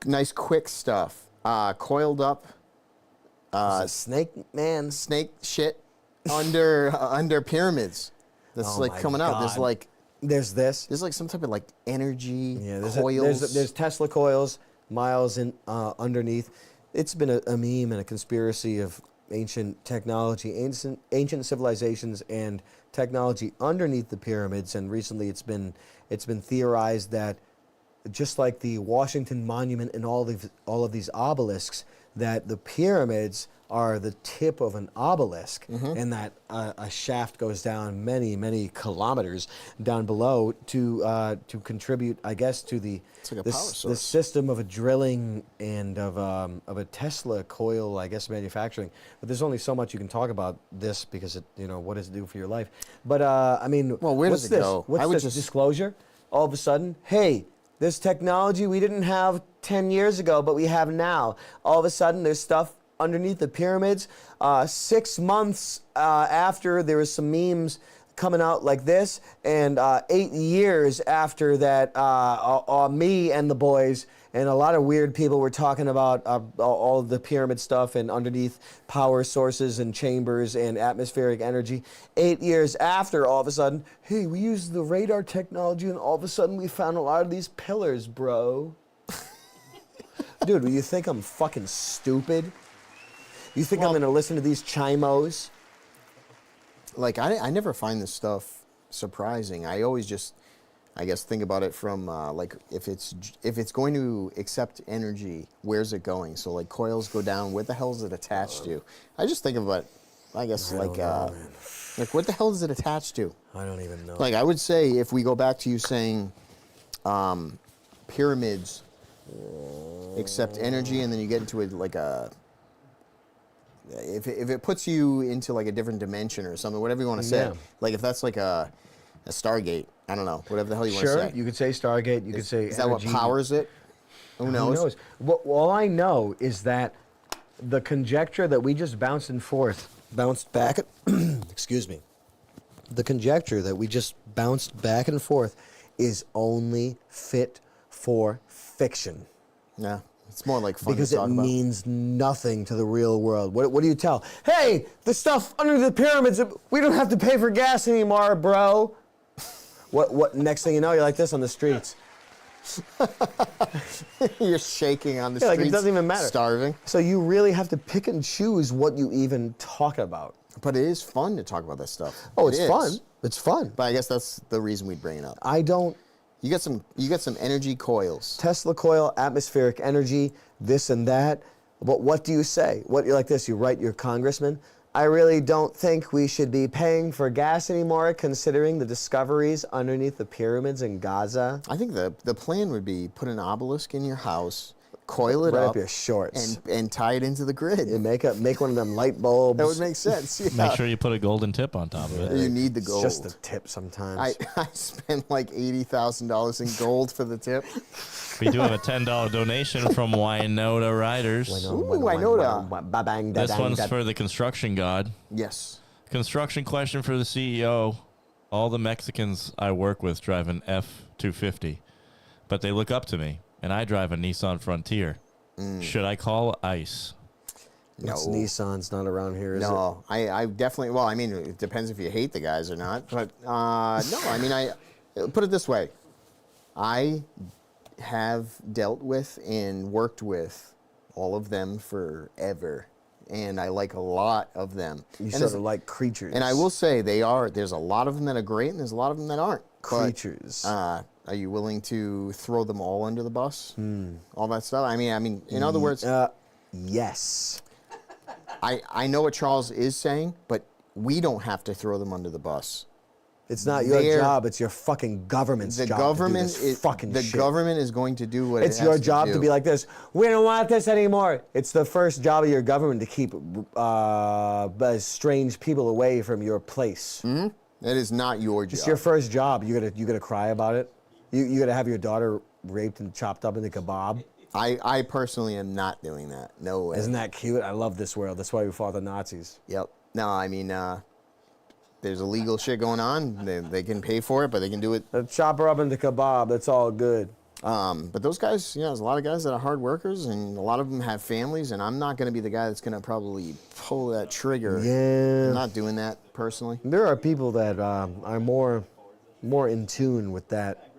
B: Nice quick stuff. Coiled up.
A: Snake man.
B: Snake shit under pyramids. That's coming out.
A: There's this.
B: There's like some type of like energy
A: Yeah,
B: coils.
A: there's Tesla coils miles in underneath. it's been a meme and a conspiracy of ancient technology, ancient civilizations, and technology underneath the pyramids. And recently, it's been theorized that just like the Washington Monument and all of these obelisks, that the pyramids are the tip of an obelisk, and that a shaft goes down many kilometers down below to contribute, I guess, to the
B: like a power
A: the
B: source.
A: system of a drilling and of a Tesla coil, I guess, manufacturing. But there's only so much you can talk about this because what does it do for your life? But I mean,
B: Well, where
A: what's
B: does it
A: this?
B: go?
A: What's
B: I would
A: this
B: just-
A: disclosure? All of a sudden, hey, this technology we didn't have 10 years ago, but we have now. All of a sudden, there's stuff underneath the pyramids. 6 months after, there was some memes coming out like this, and 8 years after that, me and the boys and a lot of weird people were talking about all of the pyramid stuff and underneath power sources and chambers and atmospheric energy. 8 years after, all of a sudden, hey, we used the radar technology, and all of a sudden we found a lot of these pillars, bro. Dude, you think I'm fucking stupid? You think I'm gonna listen to these chimos?
B: Like, I never find this stuff surprising. I always just, I guess, think about it from like if it's going to accept energy, where's it going? So like coils go down, where the hell is it attached to? I just think about, I guess, like what the hell is it attached to?
A: I don't even know.
B: Like, I would say, if we go back to you saying pyramids accept energy, and then you get into it like if it puts you into like a different dimension or something, whatever you want to say.
A: Yeah.
B: Like if that's like a Stargate, I don't know, whatever the hell you want to
A: Sure,
B: say.
A: you could say Stargate. You could say
B: Is that what
A: energy.
B: powers it? Who knows?
A: Who knows? Well, all I know is that the conjecture that we just bounced back, excuse me, the conjecture that we just bounced back and forth is only fit for fiction.
B: Yeah, it's more like fun
A: Because
B: to
A: it
B: talk about.
A: means nothing to the real world. What do you tell? Hey, the stuff under the pyramids, we don't have to pay for gas anymore, bro. What? Next thing you know, you're like this on the streets.
B: You're shaking on the
A: Yeah,
B: streets.
A: like it doesn't even matter.
B: Starving.
A: So you really have to pick and choose what you even talk about.
B: But it is fun to talk about that stuff.
A: Oh,
B: It
A: it's
B: is.
A: fun. It's fun.
B: But I guess that's the reason we'd bring it up.
A: I don't.
B: You got some energy coils.
A: Tesla coil, atmospheric energy, this and that. But what do you say? What you're like this? You write your congressman. I really don't think we should be paying for gas anymore, considering the discoveries underneath the pyramids in Gaza.
B: I think the plan would be put an obelisk in your house, coil it
A: Right
B: up,
A: up your shorts.
B: and tie it into the grid.
A: And make one of them light bulbs.
B: That would make sense. Yeah.
C: Make sure you put a golden tip on top of it.
B: You need the
A: It's
B: gold.
A: just a tip sometimes.
B: I spent like $80,000 in gold for the tip.
C: We do have a $10 donation from Wynota Riders.
B: Ooh, I know that.
A: Ba-bang,
C: This
A: da-dang,
C: one's
A: da-
C: for the construction god.
B: Yes.
C: Construction question for the CEO. All the Mexicans I work with drive an F-250, but they look up to me, and I drive a Nissan Frontier. Should I call ICE?
B: No.
A: It's Nissan's not around here, is it?
B: No, I definitely. Well, I mean, it depends if you hate the guys or not. But no, I mean, I put it this way: I have dealt with and worked with all of them forever, and I like a lot of them.
A: You
B: And
A: sort
B: it's-
A: of like creatures.
B: And I will say they are. There's a lot of them that are great, and there's a lot of them that aren't. But,
A: Creatures.
B: are you willing to throw them all under the bus? All that stuff. I mean, in other words,
A: Yes.
B: I know what Charles is saying, but we don't have to throw them under the bus.
A: It's not your
B: They're-
A: job. It's your fucking government's
B: The
A: job
B: government
A: to do this
B: is
A: fucking
B: the
A: shit.
B: government is going to do what
A: It's
B: it
A: your
B: has
A: job
B: to
A: to
B: do.
A: be like this. We don't want this anymore. It's the first job of your government to keep strange people away from your place.
B: That is not your job.
A: It's your first job. You gotta cry about it. You gotta have your daughter raped and chopped up into kebab.
B: I personally am not doing that. No way.
A: Isn't that cute? I love this world. That's why we fought the Nazis.
B: Yep. No, I mean, there's illegal shit going on. They can pay for it, but they can do it.
A: Chop her up into kebab. That's all good.
B: But those guys, there's a lot of guys that are hard workers, and a lot of them have families, and I'm not going to be the guy that's going to probably pull that trigger.
A: Yeah.
B: I'm not doing that personally.
A: There are people that are more in tune with that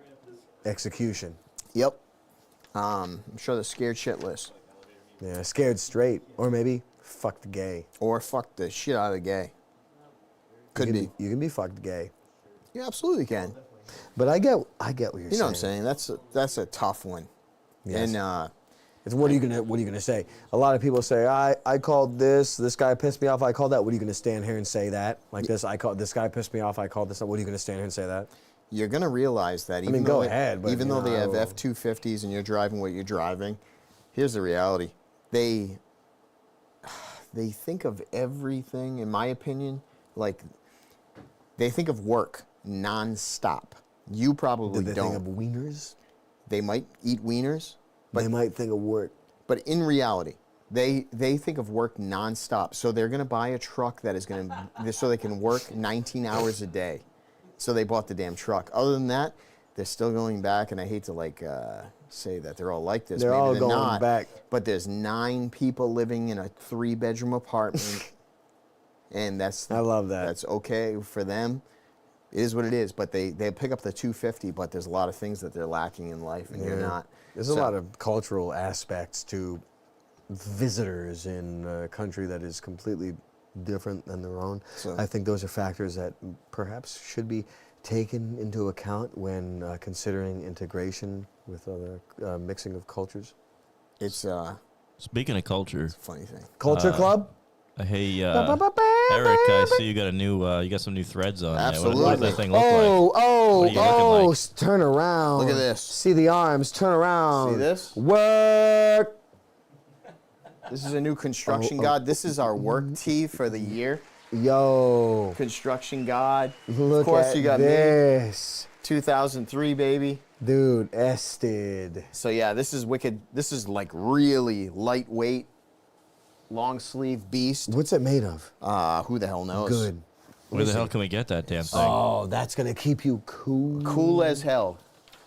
A: execution.
B: Yep. I'm sure they're scared shitless.
A: Yeah, scared straight, or maybe fucked gay.
B: Or fuck the shit out of the gay. Could be.
A: You can be fucked gay.
B: You absolutely can.
A: But I get what you're saying.
B: You know what I'm saying? That's a tough one.
A: Yes.
B: And
A: It's what are you gonna say? A lot of people say, I called this guy pissed me off, I called that. What are you gonna stand here and say that? Like this guy pissed me off, I called this. What are you gonna stand here and say that?
B: you're gonna realize that even
A: go
B: though
A: ahead, but,
B: even
A: you
B: though they
A: know,
B: have F-250s and you're driving what you're driving, here's the reality. They think of everything, in my opinion, like they think of work nonstop. You probably
A: Did they
B: don't.
A: think of wieners?
B: They might eat wieners,
A: But they might think of work.
B: but in reality, they think of work nonstop. So they're going to buy a truck that is going to, so they can work 19 hours a day. So they bought the damn truck. Other than that, they're still going back, and I hate to say that they're all like this.
A: They're
B: Maybe
A: all
B: they're
A: going
B: not,
A: back.
B: But there's 9 people living in a 3-bedroom apartment, and
A: I love that.
B: That's okay for them. It is what it is. But they pick up the 250, but there's a lot of things that they're lacking in life, and you're not.
A: There's a lot of cultural aspects to visitors in a country that is completely different than their own.
B: So-
A: I think those are factors that perhaps should be taken into account when considering integration with other mixing of cultures.
B: It's a
C: Speaking of culture,
B: funny thing.
A: Culture Club?
C: hey, Eric, I see you got you got some new threads on.
B: Absolutely.
C: What does that thing look like? What are you looking like?
A: Turn around.
B: Look at this.
A: See the arms, turn around.
B: See this?
A: Work.
B: This is a new construction god. This is our work tee for the year.
A: Yo.
B: Construction god.
A: Look
B: of course,
A: at
B: you got me.
A: this.
B: 2003, baby.
A: Dude, Ested.
B: So yeah, this is wicked. This is like really lightweight, long sleeve beast.
A: What's it made of?
B: Who the hell knows?
A: Good.
C: Where the hell can we get that damn thing?
A: Oh, that's gonna keep you cool.
B: Cool as hell.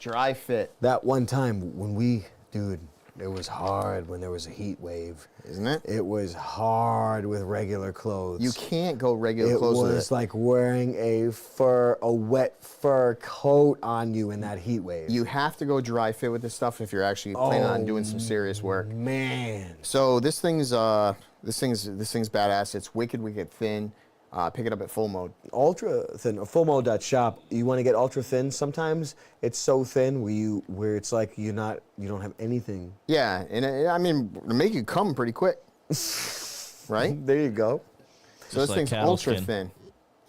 B: Dry fit,
A: That one time when dude, it was hard when there was a heat wave.
B: isn't it?
A: It was hard with regular clothes.
B: You can't go regular
A: It
B: clothes with
A: was
B: it.
A: like wearing a wet fur coat on you in that heat wave.
B: You have to go dry fit with this stuff if you're actually planning on doing some serious work.
A: Man.
B: So this thing's badass. It's wicked thin. Pick it up at full mode.
A: Ultra thin, fullmode.shop. You want to get ultra thin? Sometimes it's so thin where it's like you don't have anything.
B: Yeah, and I mean, it'll make you come pretty quick, right?
A: There you go.
B: So this
C: like
B: thing's
C: cattle
B: ultra
C: skin.
B: thin,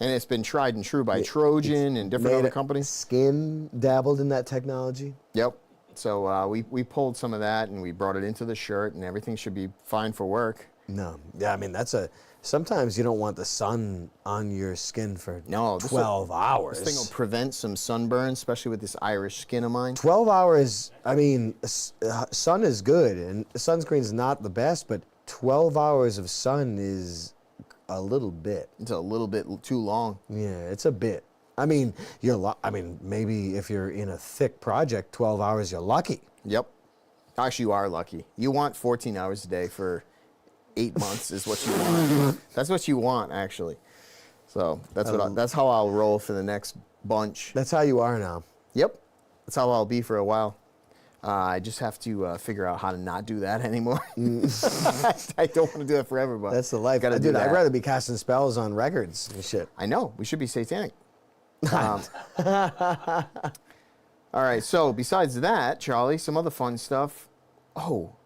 B: and it's been tried and true by Trojan and different other companies.
A: Skin dabbled in that technology.
B: Yep. So we pulled some of that and we brought it into the shirt, and everything should be fine for work.
A: No. Yeah, I mean, sometimes you don't want the sun on your skin for
B: No,
A: 12 hours.
B: This thing will prevent some sunburn, especially with this Irish skin of mine.
A: 12 hours, I mean, sun is good, and sunscreen's not the best, but 12 hours of sun is a little bit.
B: It's a little bit too long.
A: Yeah, it's a bit. I mean, maybe if you're in a thick project, 12 hours, you're lucky.
B: Yep. Actually, you are lucky. You want 14 hours a day for 8 months is what you want. That's what you want, actually. So that's how I'll roll for the next bunch.
A: That's how you are now.
B: Yep. That's how I'll be for a while. I just have to figure out how to not do that anymore. I don't want to do it forever, but
A: That's the life.
B: Gotta do
A: Dude,
B: that.
A: I'd rather be casting spells on records and shit.
B: I know. We should be satanic. All right. So besides that, Charlie, some other fun stuff. Oh,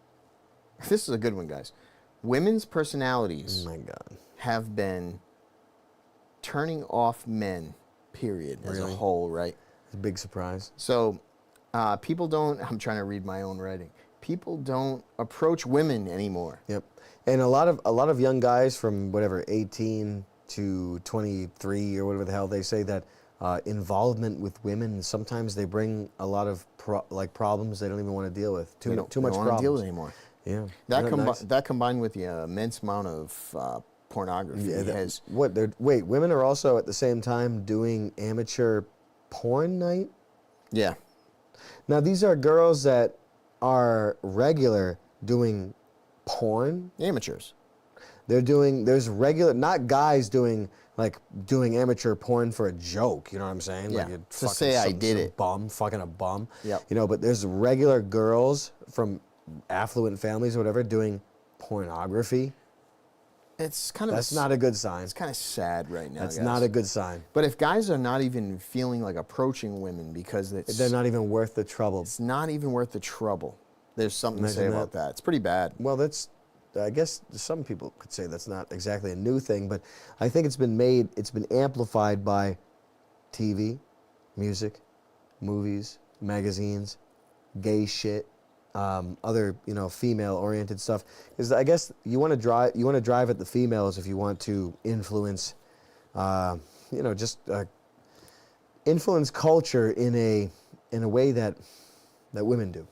B: this is a good one, guys. Women's personalities
A: Oh my God.
B: have been turning off men, period, as a
A: Really?
B: whole, right?
A: It's a big surprise.
B: So people don't, I'm trying to read my own writing. People don't approach women anymore.
A: Yep. And a lot of young guys from whatever 18 to 23 or whatever the hell they say that involvement with women, sometimes they bring a lot of problems they don't even want to deal with. Too
B: They
A: much
B: don't want to
A: problems.
B: deal with it anymore.
A: Yeah.
B: That combined with the immense amount of pornography has.
A: Wait, women are also at the same time doing amateur porn night?
B: Yeah.
A: Now these are girls that are regular doing porn.
B: Amateurs.
A: There's regular, not guys doing amateur porn for a joke, you know what I'm saying?
B: Yeah,
A: Like
B: to say I did it.
A: Fucking a bum.
B: Yep.
A: You know, but there's regular girls from affluent families or whatever doing pornography.
B: It's kind of
A: That's not a good sign.
B: It's kind of sad right now.
A: That's
B: guys.
A: not a good sign.
B: But if guys are not even feeling like approaching women because
A: They're not even worth the trouble.
B: it's not even worth the trouble. There's something to say
A: Imagine
B: about that. It's pretty bad.
A: Well, I guess some people could say that's not exactly a new thing, but I think it's been amplified by TV, music, movies, magazines, gay shit, other, female-oriented stuff. Because I guess you want to drive at the females if you want to influence, influence culture in a way that women do.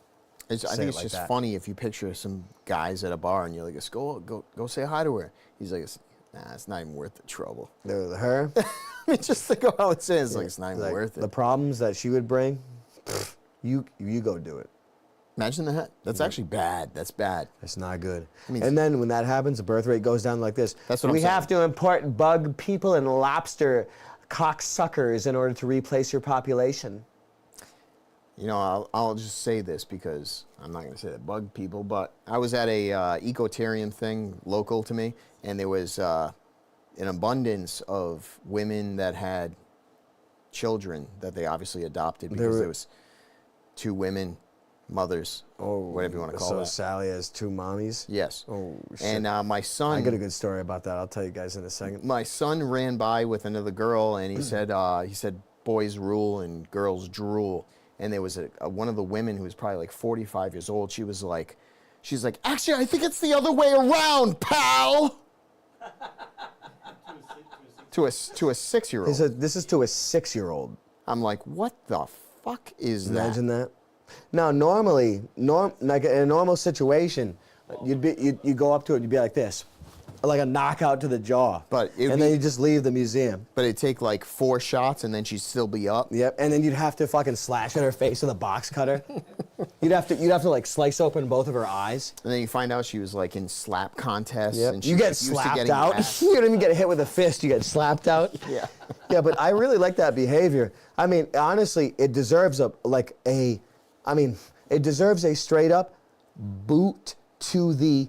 B: I think it's
A: like
B: just
A: that.
B: funny if you picture some guys at a bar and you're like, go say hi to her. He's like, nah, it's not even worth the trouble.
A: Her,
B: I mean, just think of how it says. Like, it's not even
A: like,
B: worth it.
A: the problems that she would bring, you go do it.
B: Imagine that. That's actually bad. That's bad.
A: That's not good.
B: mean-
A: And then when that happens, the birth rate goes down like this.
B: That's what I'm
A: we
B: saying.
A: have to import bug people and lobster cocksuckers in order to replace your population.
B: I'll just say this because I'm not going to say that bug people, but I was at a ecotarian thing local to me, and there was an abundance of women that had children that they obviously adopted because there was 2 women, mothers, whatever you want to call
A: so
B: that.
A: Sally has 2 mommies?
B: Yes.
A: Oh, shit.
B: And my son...
A: I got a good story about that. I'll tell you guys in a second.
B: My son ran by with another girl, and he said boys rule and girls drool. And there was one of the women who was probably like 45 years old. She's like, actually, I think it's the other way around, pal. to a 6-year-old.
A: This is to a 6-year-old.
B: I'm like, what the fuck is that?
A: Imagine that. Now, normally, like in a normal situation, you'd go up to it and you'd be like this, like a knockout to the jaw. And then you just leave the museum.
B: But it'd take like 4 shots and then she'd still be up.
A: Yep. And then you'd have to fucking slash at her face with a box cutter. you'd have to like slice open both of her eyes.
B: And then you find out she was like in slap contests.
A: Yep.
B: And
A: You get slapped out. You don't even get hit with a fist. You get slapped out.
B: Yeah.
A: Yeah, but I really like that behavior. I mean, honestly, it deserves a straight up boot to the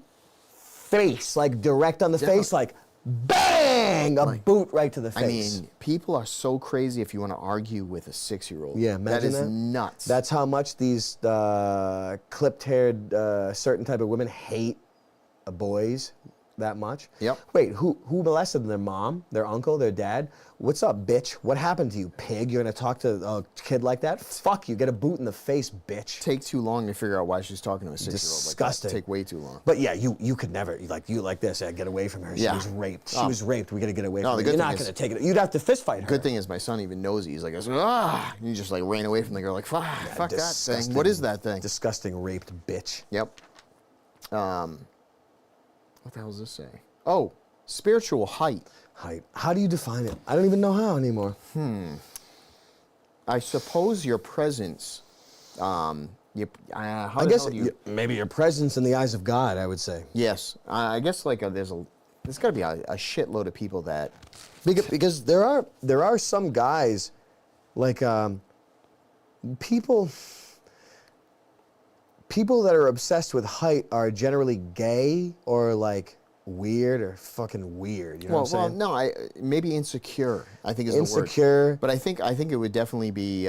A: face, like direct on the face, like bang, a boot right to the face.
B: I mean, people are so crazy if you want to argue with a 6-year-old.
A: Yeah, imagine
B: that is
A: that.
B: nuts.
A: That's how much these clipped-haired certain type of women hate boys that much.
B: Yep.
A: Wait, who molested them? Their mom, their uncle, their dad? What's up, bitch? What happened to you, pig? You're gonna talk to a kid like that? Fuck you! Get a boot in the face, bitch.
B: Take too long to figure out why she's talking to a 6-year-old.
A: Disgusting.
B: Like that. Take way too long.
A: But yeah, you could never like this. Get away from her. She
B: Yeah.
A: was raped. She
B: Oh.
A: was raped. We gotta get away
B: No,
A: from
B: the
A: her.
B: good
A: You're
B: thing
A: not
B: is-
A: gonna take it. You'd have to fist fight her.
B: Good thing is my son even knows it. He's like, and he just like ran away from the girl. Like, fuck that thing.
A: Disgusting.
B: What is that thing?
A: Disgusting raped bitch.
B: Yep. What the hell does this say? Oh, spiritual height.
A: Height. How do you define it? I don't even know how anymore.
B: I suppose your presence. How
A: I
B: the
A: guess
B: hell do you?
A: maybe your presence in the eyes of God, I would say.
B: Yes, I guess like there's got to be a shitload of people that.
A: Because there are some guys, like people that are obsessed with height are generally gay or like weird or fucking weird. You know what I'm saying?
B: No, maybe insecure. I think is the word.
A: Insecure.
B: But I think it would definitely be.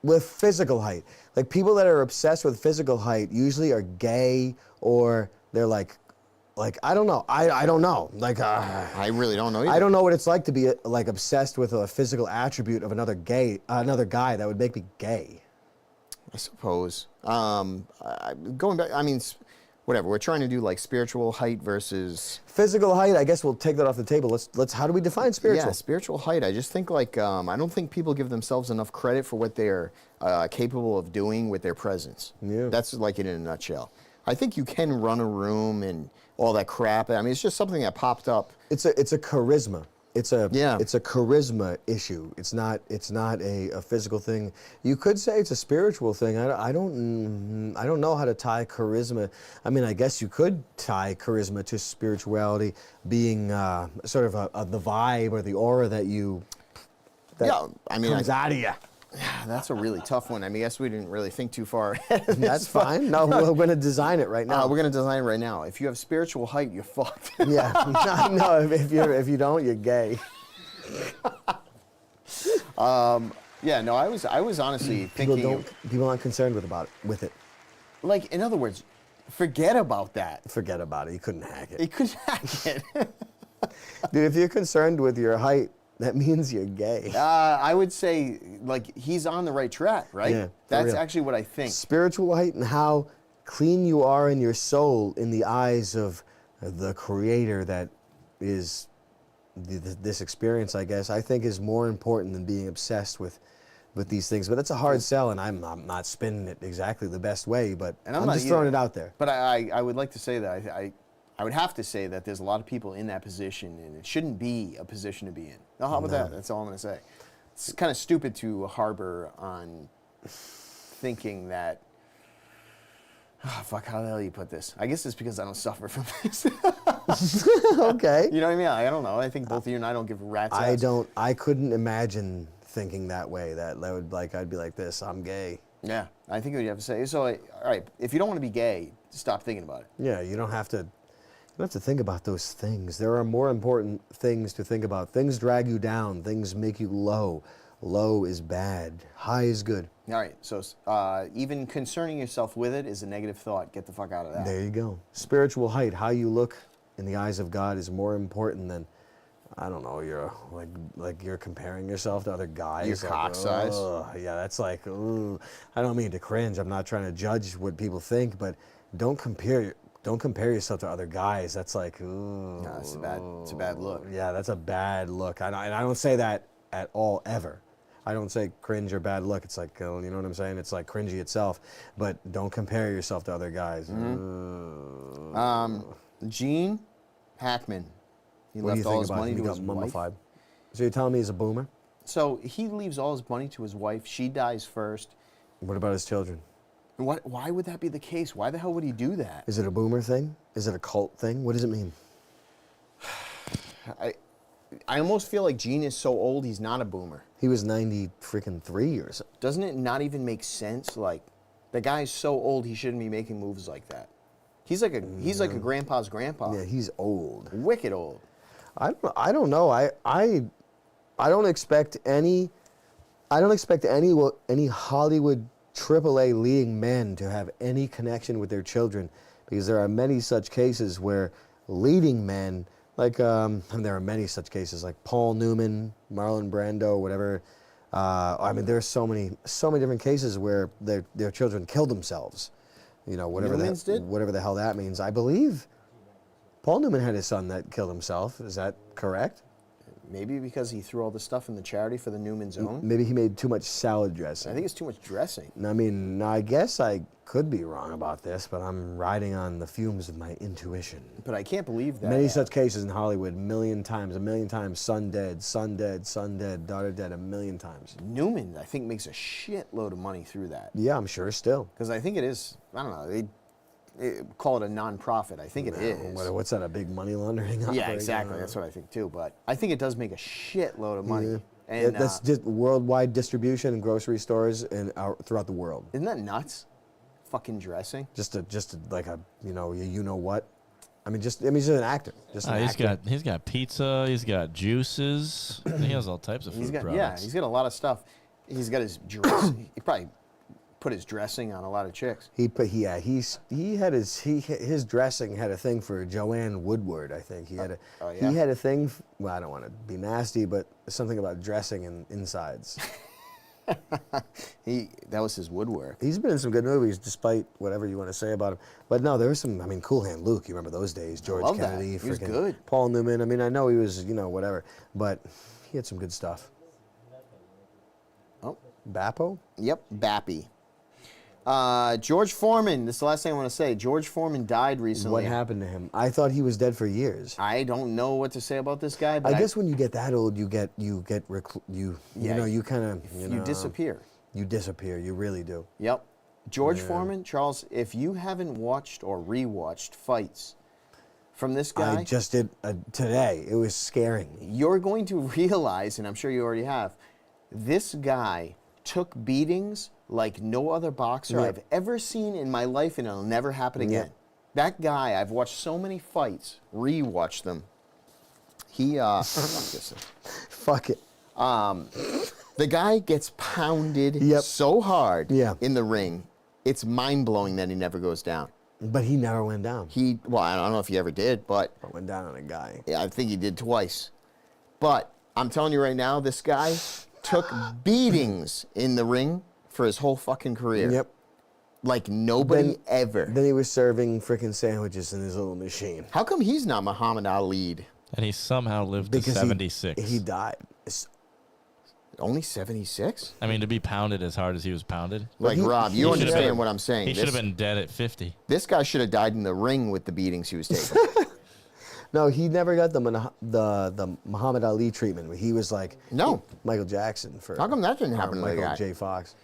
A: With physical height. Like people that are obsessed with physical height usually are gay or they're like I don't know. I don't know.
B: I really don't know. Either.
A: I don't know what it's like to be like obsessed with a physical attribute of another guy that would make me gay.
B: I suppose. Going back, I mean, whatever. We're trying to do like spiritual height versus
A: Physical height, I guess we'll take that off the table. Let's how do we define spiritual?
B: Yeah, spiritual height. I just think like I don't think people give themselves enough credit for what they're capable of doing with their presence.
A: Yeah.
B: That's like it in a nutshell. I think you can run a room and all that crap. I mean, it's just something that popped up.
A: It's a charisma. It's a
B: Yeah.
A: it's a charisma issue. It's not a physical thing. You could say it's a spiritual thing. I don't know how to tie charisma. I mean, I guess you could tie charisma to spirituality being sort of the vibe or the aura that
B: Yeah, I mean,
A: comes out of you.
B: That's a really tough one. I mean, I guess we didn't really think too far ahead of this,
A: That's
B: but-
A: fine. No, we're going to design it right now.
B: We're going to design it right now. If you have spiritual height, you're fucked.
A: Yeah. No, if you don't, you're gay.
B: Yeah, no, I was honestly thinking,
A: People aren't concerned with it.
B: like, in other words, forget about that.
A: Forget about it. You couldn't hack it.
B: It could hack it.
A: Dude, if you're concerned with your height, that means you're gay.
B: I would say, like, he's on the right track, right?
A: Yeah, for
B: That's
A: real.
B: actually what I think.
A: Spiritual height and how clean you are in your soul in the eyes of the creator that is this experience, I guess, I think is more important than being obsessed with these things. But that's a hard sell, and I'm not spinning it exactly the best way, but
B: And
A: I'm
B: not
A: just throwing
B: either.
A: it out there.
B: But I would like to say that I would have to say that there's a lot of people in that position, and it shouldn't be a position to be in. Now, how about that? That's all I'm going to say. It's kind of stupid to harbor on thinking that, oh, fuck, how the hell do you put this? I guess it's because I don't suffer from this.
A: Okay.
B: You know what I mean? I don't know. I think both of you and I don't give a rat's ass.
A: I couldn't imagine thinking that way, that would, like, I'd be like this, I'm gay.
B: Yeah, I think what you have to say. So, all right, if you don't want to be gay, stop thinking about it.
A: Yeah, you don't have to think about those things. There are more important things to think about. Things drag you down. Things make you low. Low is bad. High is good.
B: All right, so even concerning yourself with it is a negative thought. Get the fuck out of that.
A: There you go. Spiritual height, how you look in the eyes of God is more important than, I don't know, you're like you're comparing yourself to other guys.
B: Your
A: like,
B: cock size.
A: Yeah, that's like, ooh. I don't mean to cringe. I'm not trying to judge what people think, but don't compare yourself to other guys. That's like, ooh.
B: No, it's a bad look.
A: Yeah, that's a bad look. And I don't say that at all, ever. I don't say cringe or bad look. It's like, you know what I'm saying? It's like cringy itself. But don't compare yourself to other guys.
B: Mm-hmm. Gene Hackman. He
A: What do you
B: left all
A: think
B: his
A: about
B: money
A: him? He
B: to
A: got
B: his
A: mummified.
B: wife.
A: So you're telling me he's a boomer?
B: So he leaves all his money to his wife. She dies first.
A: What about his children?
B: Why would that be the case? Why the hell would he do that?
A: Is it a boomer thing? Is it a cult thing? What does it mean?
B: I almost feel like Gene is so old he's not a boomer.
A: He was 93 or something.
B: Doesn't it not even make sense? Like, the guy's so old he shouldn't be making moves like that. He's like a grandpa's grandpa.
A: Yeah, he's old.
B: Wicked old.
A: I don't know. I don't expect any Hollywood AAA leading men to have any connection with their children, because there are many such cases where leading men, like and there are many such cases like Paul Newman, Marlon Brando, whatever. I mean, there's so many different cases where their children killed themselves. You know, whatever the hell that means. I believe Paul Newman had his son that killed himself. Is that correct?
B: Maybe because he threw all the stuff in the charity for the Newman's own.
A: Maybe he made too much salad dressing.
B: I think it's too much dressing.
A: I mean, I guess I could be wrong about this, but I'm riding on the fumes of my intuition.
B: But I can't believe that.
A: Many such cases in Hollywood, a million times, son dead, daughter dead, a million times.
B: Newman, I think, makes a shitload of money through that.
A: Yeah, I'm sure still.
B: Because I think it is, I don't know, they call it a non-profit. I think it is.
A: What's that, a big money laundering
B: Yeah,
A: operation?
B: exactly. That's what I think too. But I think it does make a shitload of money.
A: Yeah.
B: And
A: That's just worldwide distribution in grocery stores and throughout the world.
B: isn't that nuts? Fucking dressing.
A: Just like a, you know what? I mean, he's just an actor. Just an actor.
C: He's got pizza. He's got juices. He has all types of food products.
B: Yeah, he's got a lot of stuff. He's got his dress. He probably put his dressing on a lot of chicks.
A: His dressing had a thing for Joanne Woodward, I think. He had a thing. Well, I don't want to be nasty, but something about dressing and insides.
B: That was his woodwork.
A: He's been in some good movies, despite whatever you want to say about him. But no, there was some. I mean, Cool Hand Luke. You remember those days? George
B: love that.
A: Kennedy,
B: He was
A: freaking
B: good.
A: Paul Newman. I mean, I know he was, whatever, but he had some good stuff.
B: Oh,
A: Bappo?
B: yep, Bappy. George Foreman. This is the last thing I want to say. George Foreman died recently.
A: What happened to him? I thought he was dead for years.
B: I don't know what to say about this guy, but
A: I guess when you get that old, you kind of
B: you disappear.
A: You disappear. You really do.
B: Yep. George Foreman, Charles, if you haven't watched or rewatched fights from this guy,
A: I just did today. It was scaring me.
B: you're going to realize, and I'm sure you already have, this guy took beatings like no other boxer
A: Yep.
B: I've ever seen in my life, and it'll never happen again.
A: Yep.
B: That guy, I've watched so many fights, rewatched them. He, fuck this thing.
A: Fuck it.
B: The guy gets pounded
A: Yep.
B: so hard
A: Yeah.
B: in the ring, it's mind-blowing that he never goes down.
A: But he never went down.
B: Well, I don't know if he ever did, but
A: Or went down on a guy.
B: yeah, I think he did twice. But I'm telling you right now, this guy took beatings in the ring for his whole fucking career.
A: Yep.
B: Like nobody
A: Then-
B: ever.
A: Then he was serving freaking sandwiches in his little machine.
B: How come he's not Muhammad Ali?
C: And he somehow lived to
A: Because
C: 76.
A: he died. It's-
B: Only 76?
C: I mean, to be pounded as hard as he was pounded.
B: Like,
A: he-
B: Rob,
A: he
B: you
C: should've
B: understand
C: been-
B: what I'm saying.
C: He should
B: This,
C: have been dead at 50.
B: this guy should have died in the ring with the beatings he was taking.
A: No, he never got the Muhammad Ali treatment. He was like
B: No.
A: Michael Jackson for.
B: How come that didn't
A: or
B: happen to the
A: Michael
B: guy?
A: J. Fox.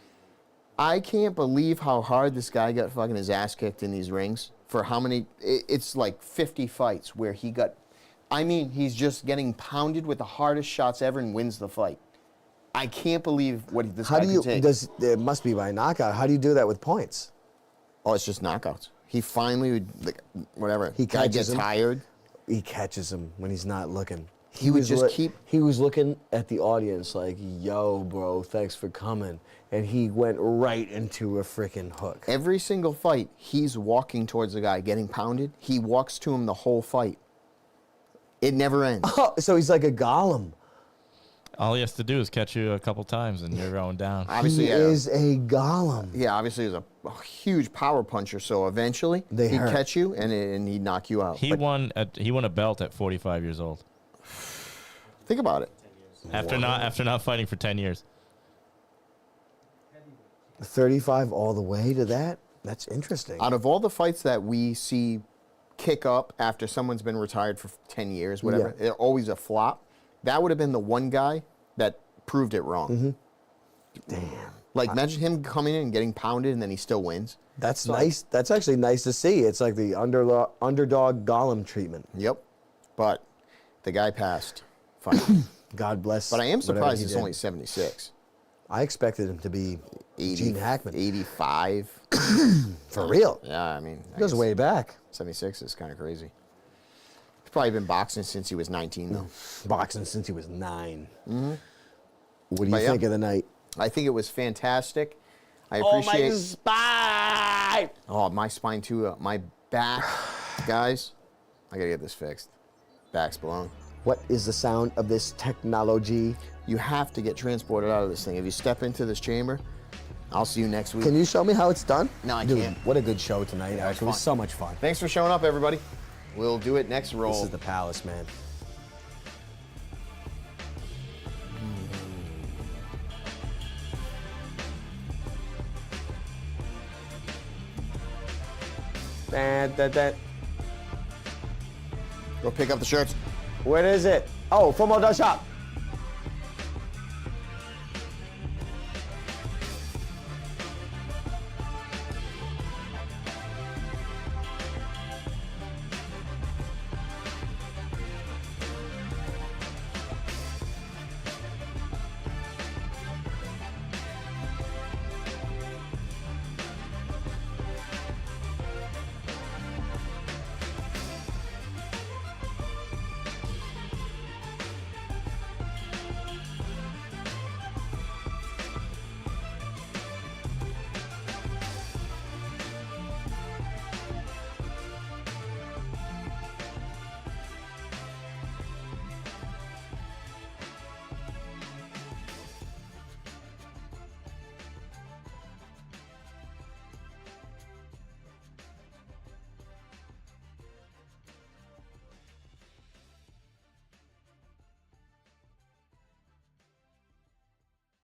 B: I can't believe how hard this guy got fucking his ass kicked in these rings for how many, it's like 50 fights where he got, I mean, he's just getting pounded with the hardest shots ever and wins the fight. I can't believe what this
A: How
B: guy
A: do you?
B: can take.
A: It must be by knockout. How do you do that with points?
B: Oh, it's just knockouts. He finally would, like, whatever.
A: He
B: guy
A: catches
B: gets
A: him.
B: tired.
A: He catches him when he's not looking.
B: He would just keep-
A: He was looking at the audience like, "Yo, bro, thanks for coming," and he went right into a freaking hook.
B: Every single fight, he's walking towards the guy getting pounded. He walks to him the whole fight. It never ends.
A: Oh, so he's like a golem.
C: All he has to do is catch you a couple times and you're going down.
B: Obviously,
A: He is a golem.
B: yeah, obviously he's a huge power puncher. So eventually,
A: They
B: he'd
A: hurt.
B: catch you and he'd knock you out.
C: He
B: But
C: won a belt at 45 years old.
B: think about it.
C: After not fighting for 10 years.
A: 35 all the way to that? That's interesting.
B: Out of all the fights that we see kick up after someone's been retired for 10 years, whatever,
A: Yeah.
B: they're always a flop. That would have been the one guy that proved it wrong.
A: Mm-hmm. Damn.
B: Like, imagine him coming in and getting pounded and then he still wins.
A: That's nice. That's actually nice to see. It's like the underdog golem treatment.
B: Yep. But the guy passed. Fine.
A: God bless.
B: But I am
A: whatever
B: surprised
A: he
B: he's
A: did.
B: only 76.
A: I expected him to be
B: 80,
A: Gene Hackman.
B: 85.
A: For real.
B: Yeah, I mean,
A: He goes way back.
B: 76 is kind of crazy. He's probably been boxing since he was 19, though.
A: Boxing since he was 9. Mm-hmm. What do you
B: But yeah.
A: think of the night?
B: I think it was fantastic. I
A: Oh,
B: appreciate.
A: my spine!
B: Oh, my spine too. My back, guys. I gotta get this fixed. Back's blown.
A: What is the sound of this technology?
B: You have to get transported out of this thing. If you step into this chamber, I'll see you next week.
A: Can you show me how it's done?
B: No, I
A: Dude,
B: can't.
A: what a good show tonight.
B: Yeah, it was
A: Actually, it was
B: fun.
A: so much fun.
B: Thanks for showing up, everybody. We'll do it next roll.
A: This is the palace, man. That.
B: Go pick up the shirts.
A: What is it? Oh, FOMO.shop.